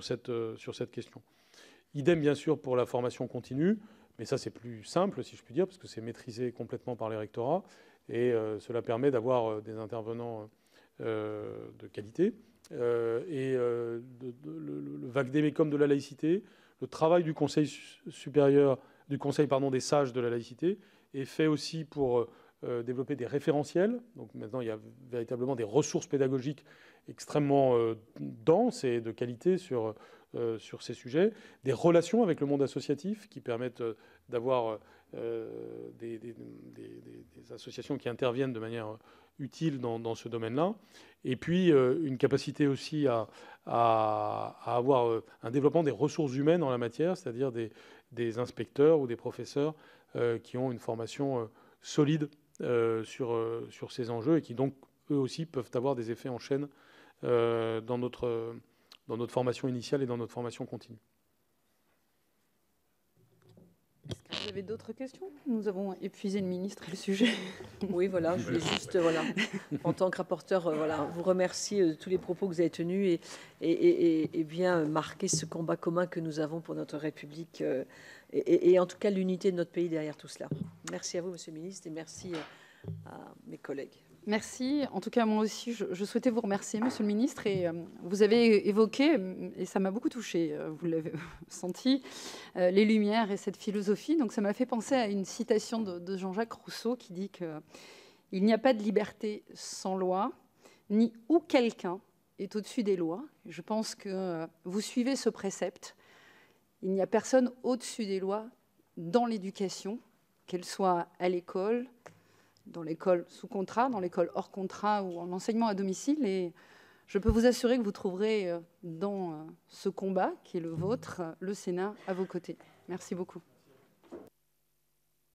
cette question. Idem, bien sûr, pour la formation continue. Mais ça, c'est plus simple, si je puis dire, parce que c'est maîtrisé complètement par les rectorats. Et cela permet d'avoir des intervenants de qualité. Le vacdémécum de la laïcité, le travail du Conseil supérieur, du Conseil des sages de la laïcité, est fait aussi pour développer des référentiels. Donc maintenant, il y a véritablement des ressources pédagogiques extrêmement denses et de qualité sur ces sujets, des relations avec le monde associatif qui permettent d'avoir des associations qui interviennent de manière utile dans ce domaine-là, et puis une capacité aussi à avoir un développement des ressources humaines en la matière, c'est-à-dire des inspecteurs ou des professeurs qui ont une formation solide sur ces enjeux et qui donc eux aussi peuvent avoir des effets en chaîne dans notre formation initiale et dans notre formation continue. Est-ce que vous avez d'autres questions? Nous avons épuisé le ministre et le sujet. Oui, voilà, je voulais juste, en tant que rapporteur, vous remercier de tous les propos que vous avez tenus et bien marquer ce combat commun que nous avons pour notre République et en tout cas l'unité de notre pays derrière tout cela. Merci à vous, Monsieur le ministre, et merci à mes collègues. Merci. En tout cas, moi aussi, je souhaitais vous remercier, Monsieur le ministre. Et vous avez évoqué, et ça m'a beaucoup touchée, vous l'avez senti, les Lumières et cette philosophie. Donc ça m'a fait penser à une citation de Jean-Jacques Rousseau qui dit qu'il n'y a pas de liberté sans loi, ni où quelqu'un est au-dessus des lois. Je pense que vous suivez ce précepte. Il n'y a personne au-dessus des lois dans l'éducation, qu'elle soit à l'école, dans l'école sous contrat, dans l'école hors contrat ou en enseignement à domicile. Et je peux vous assurer que vous trouverez dans ce combat qui est le vôtre, le Sénat à vos côtés. Merci beaucoup.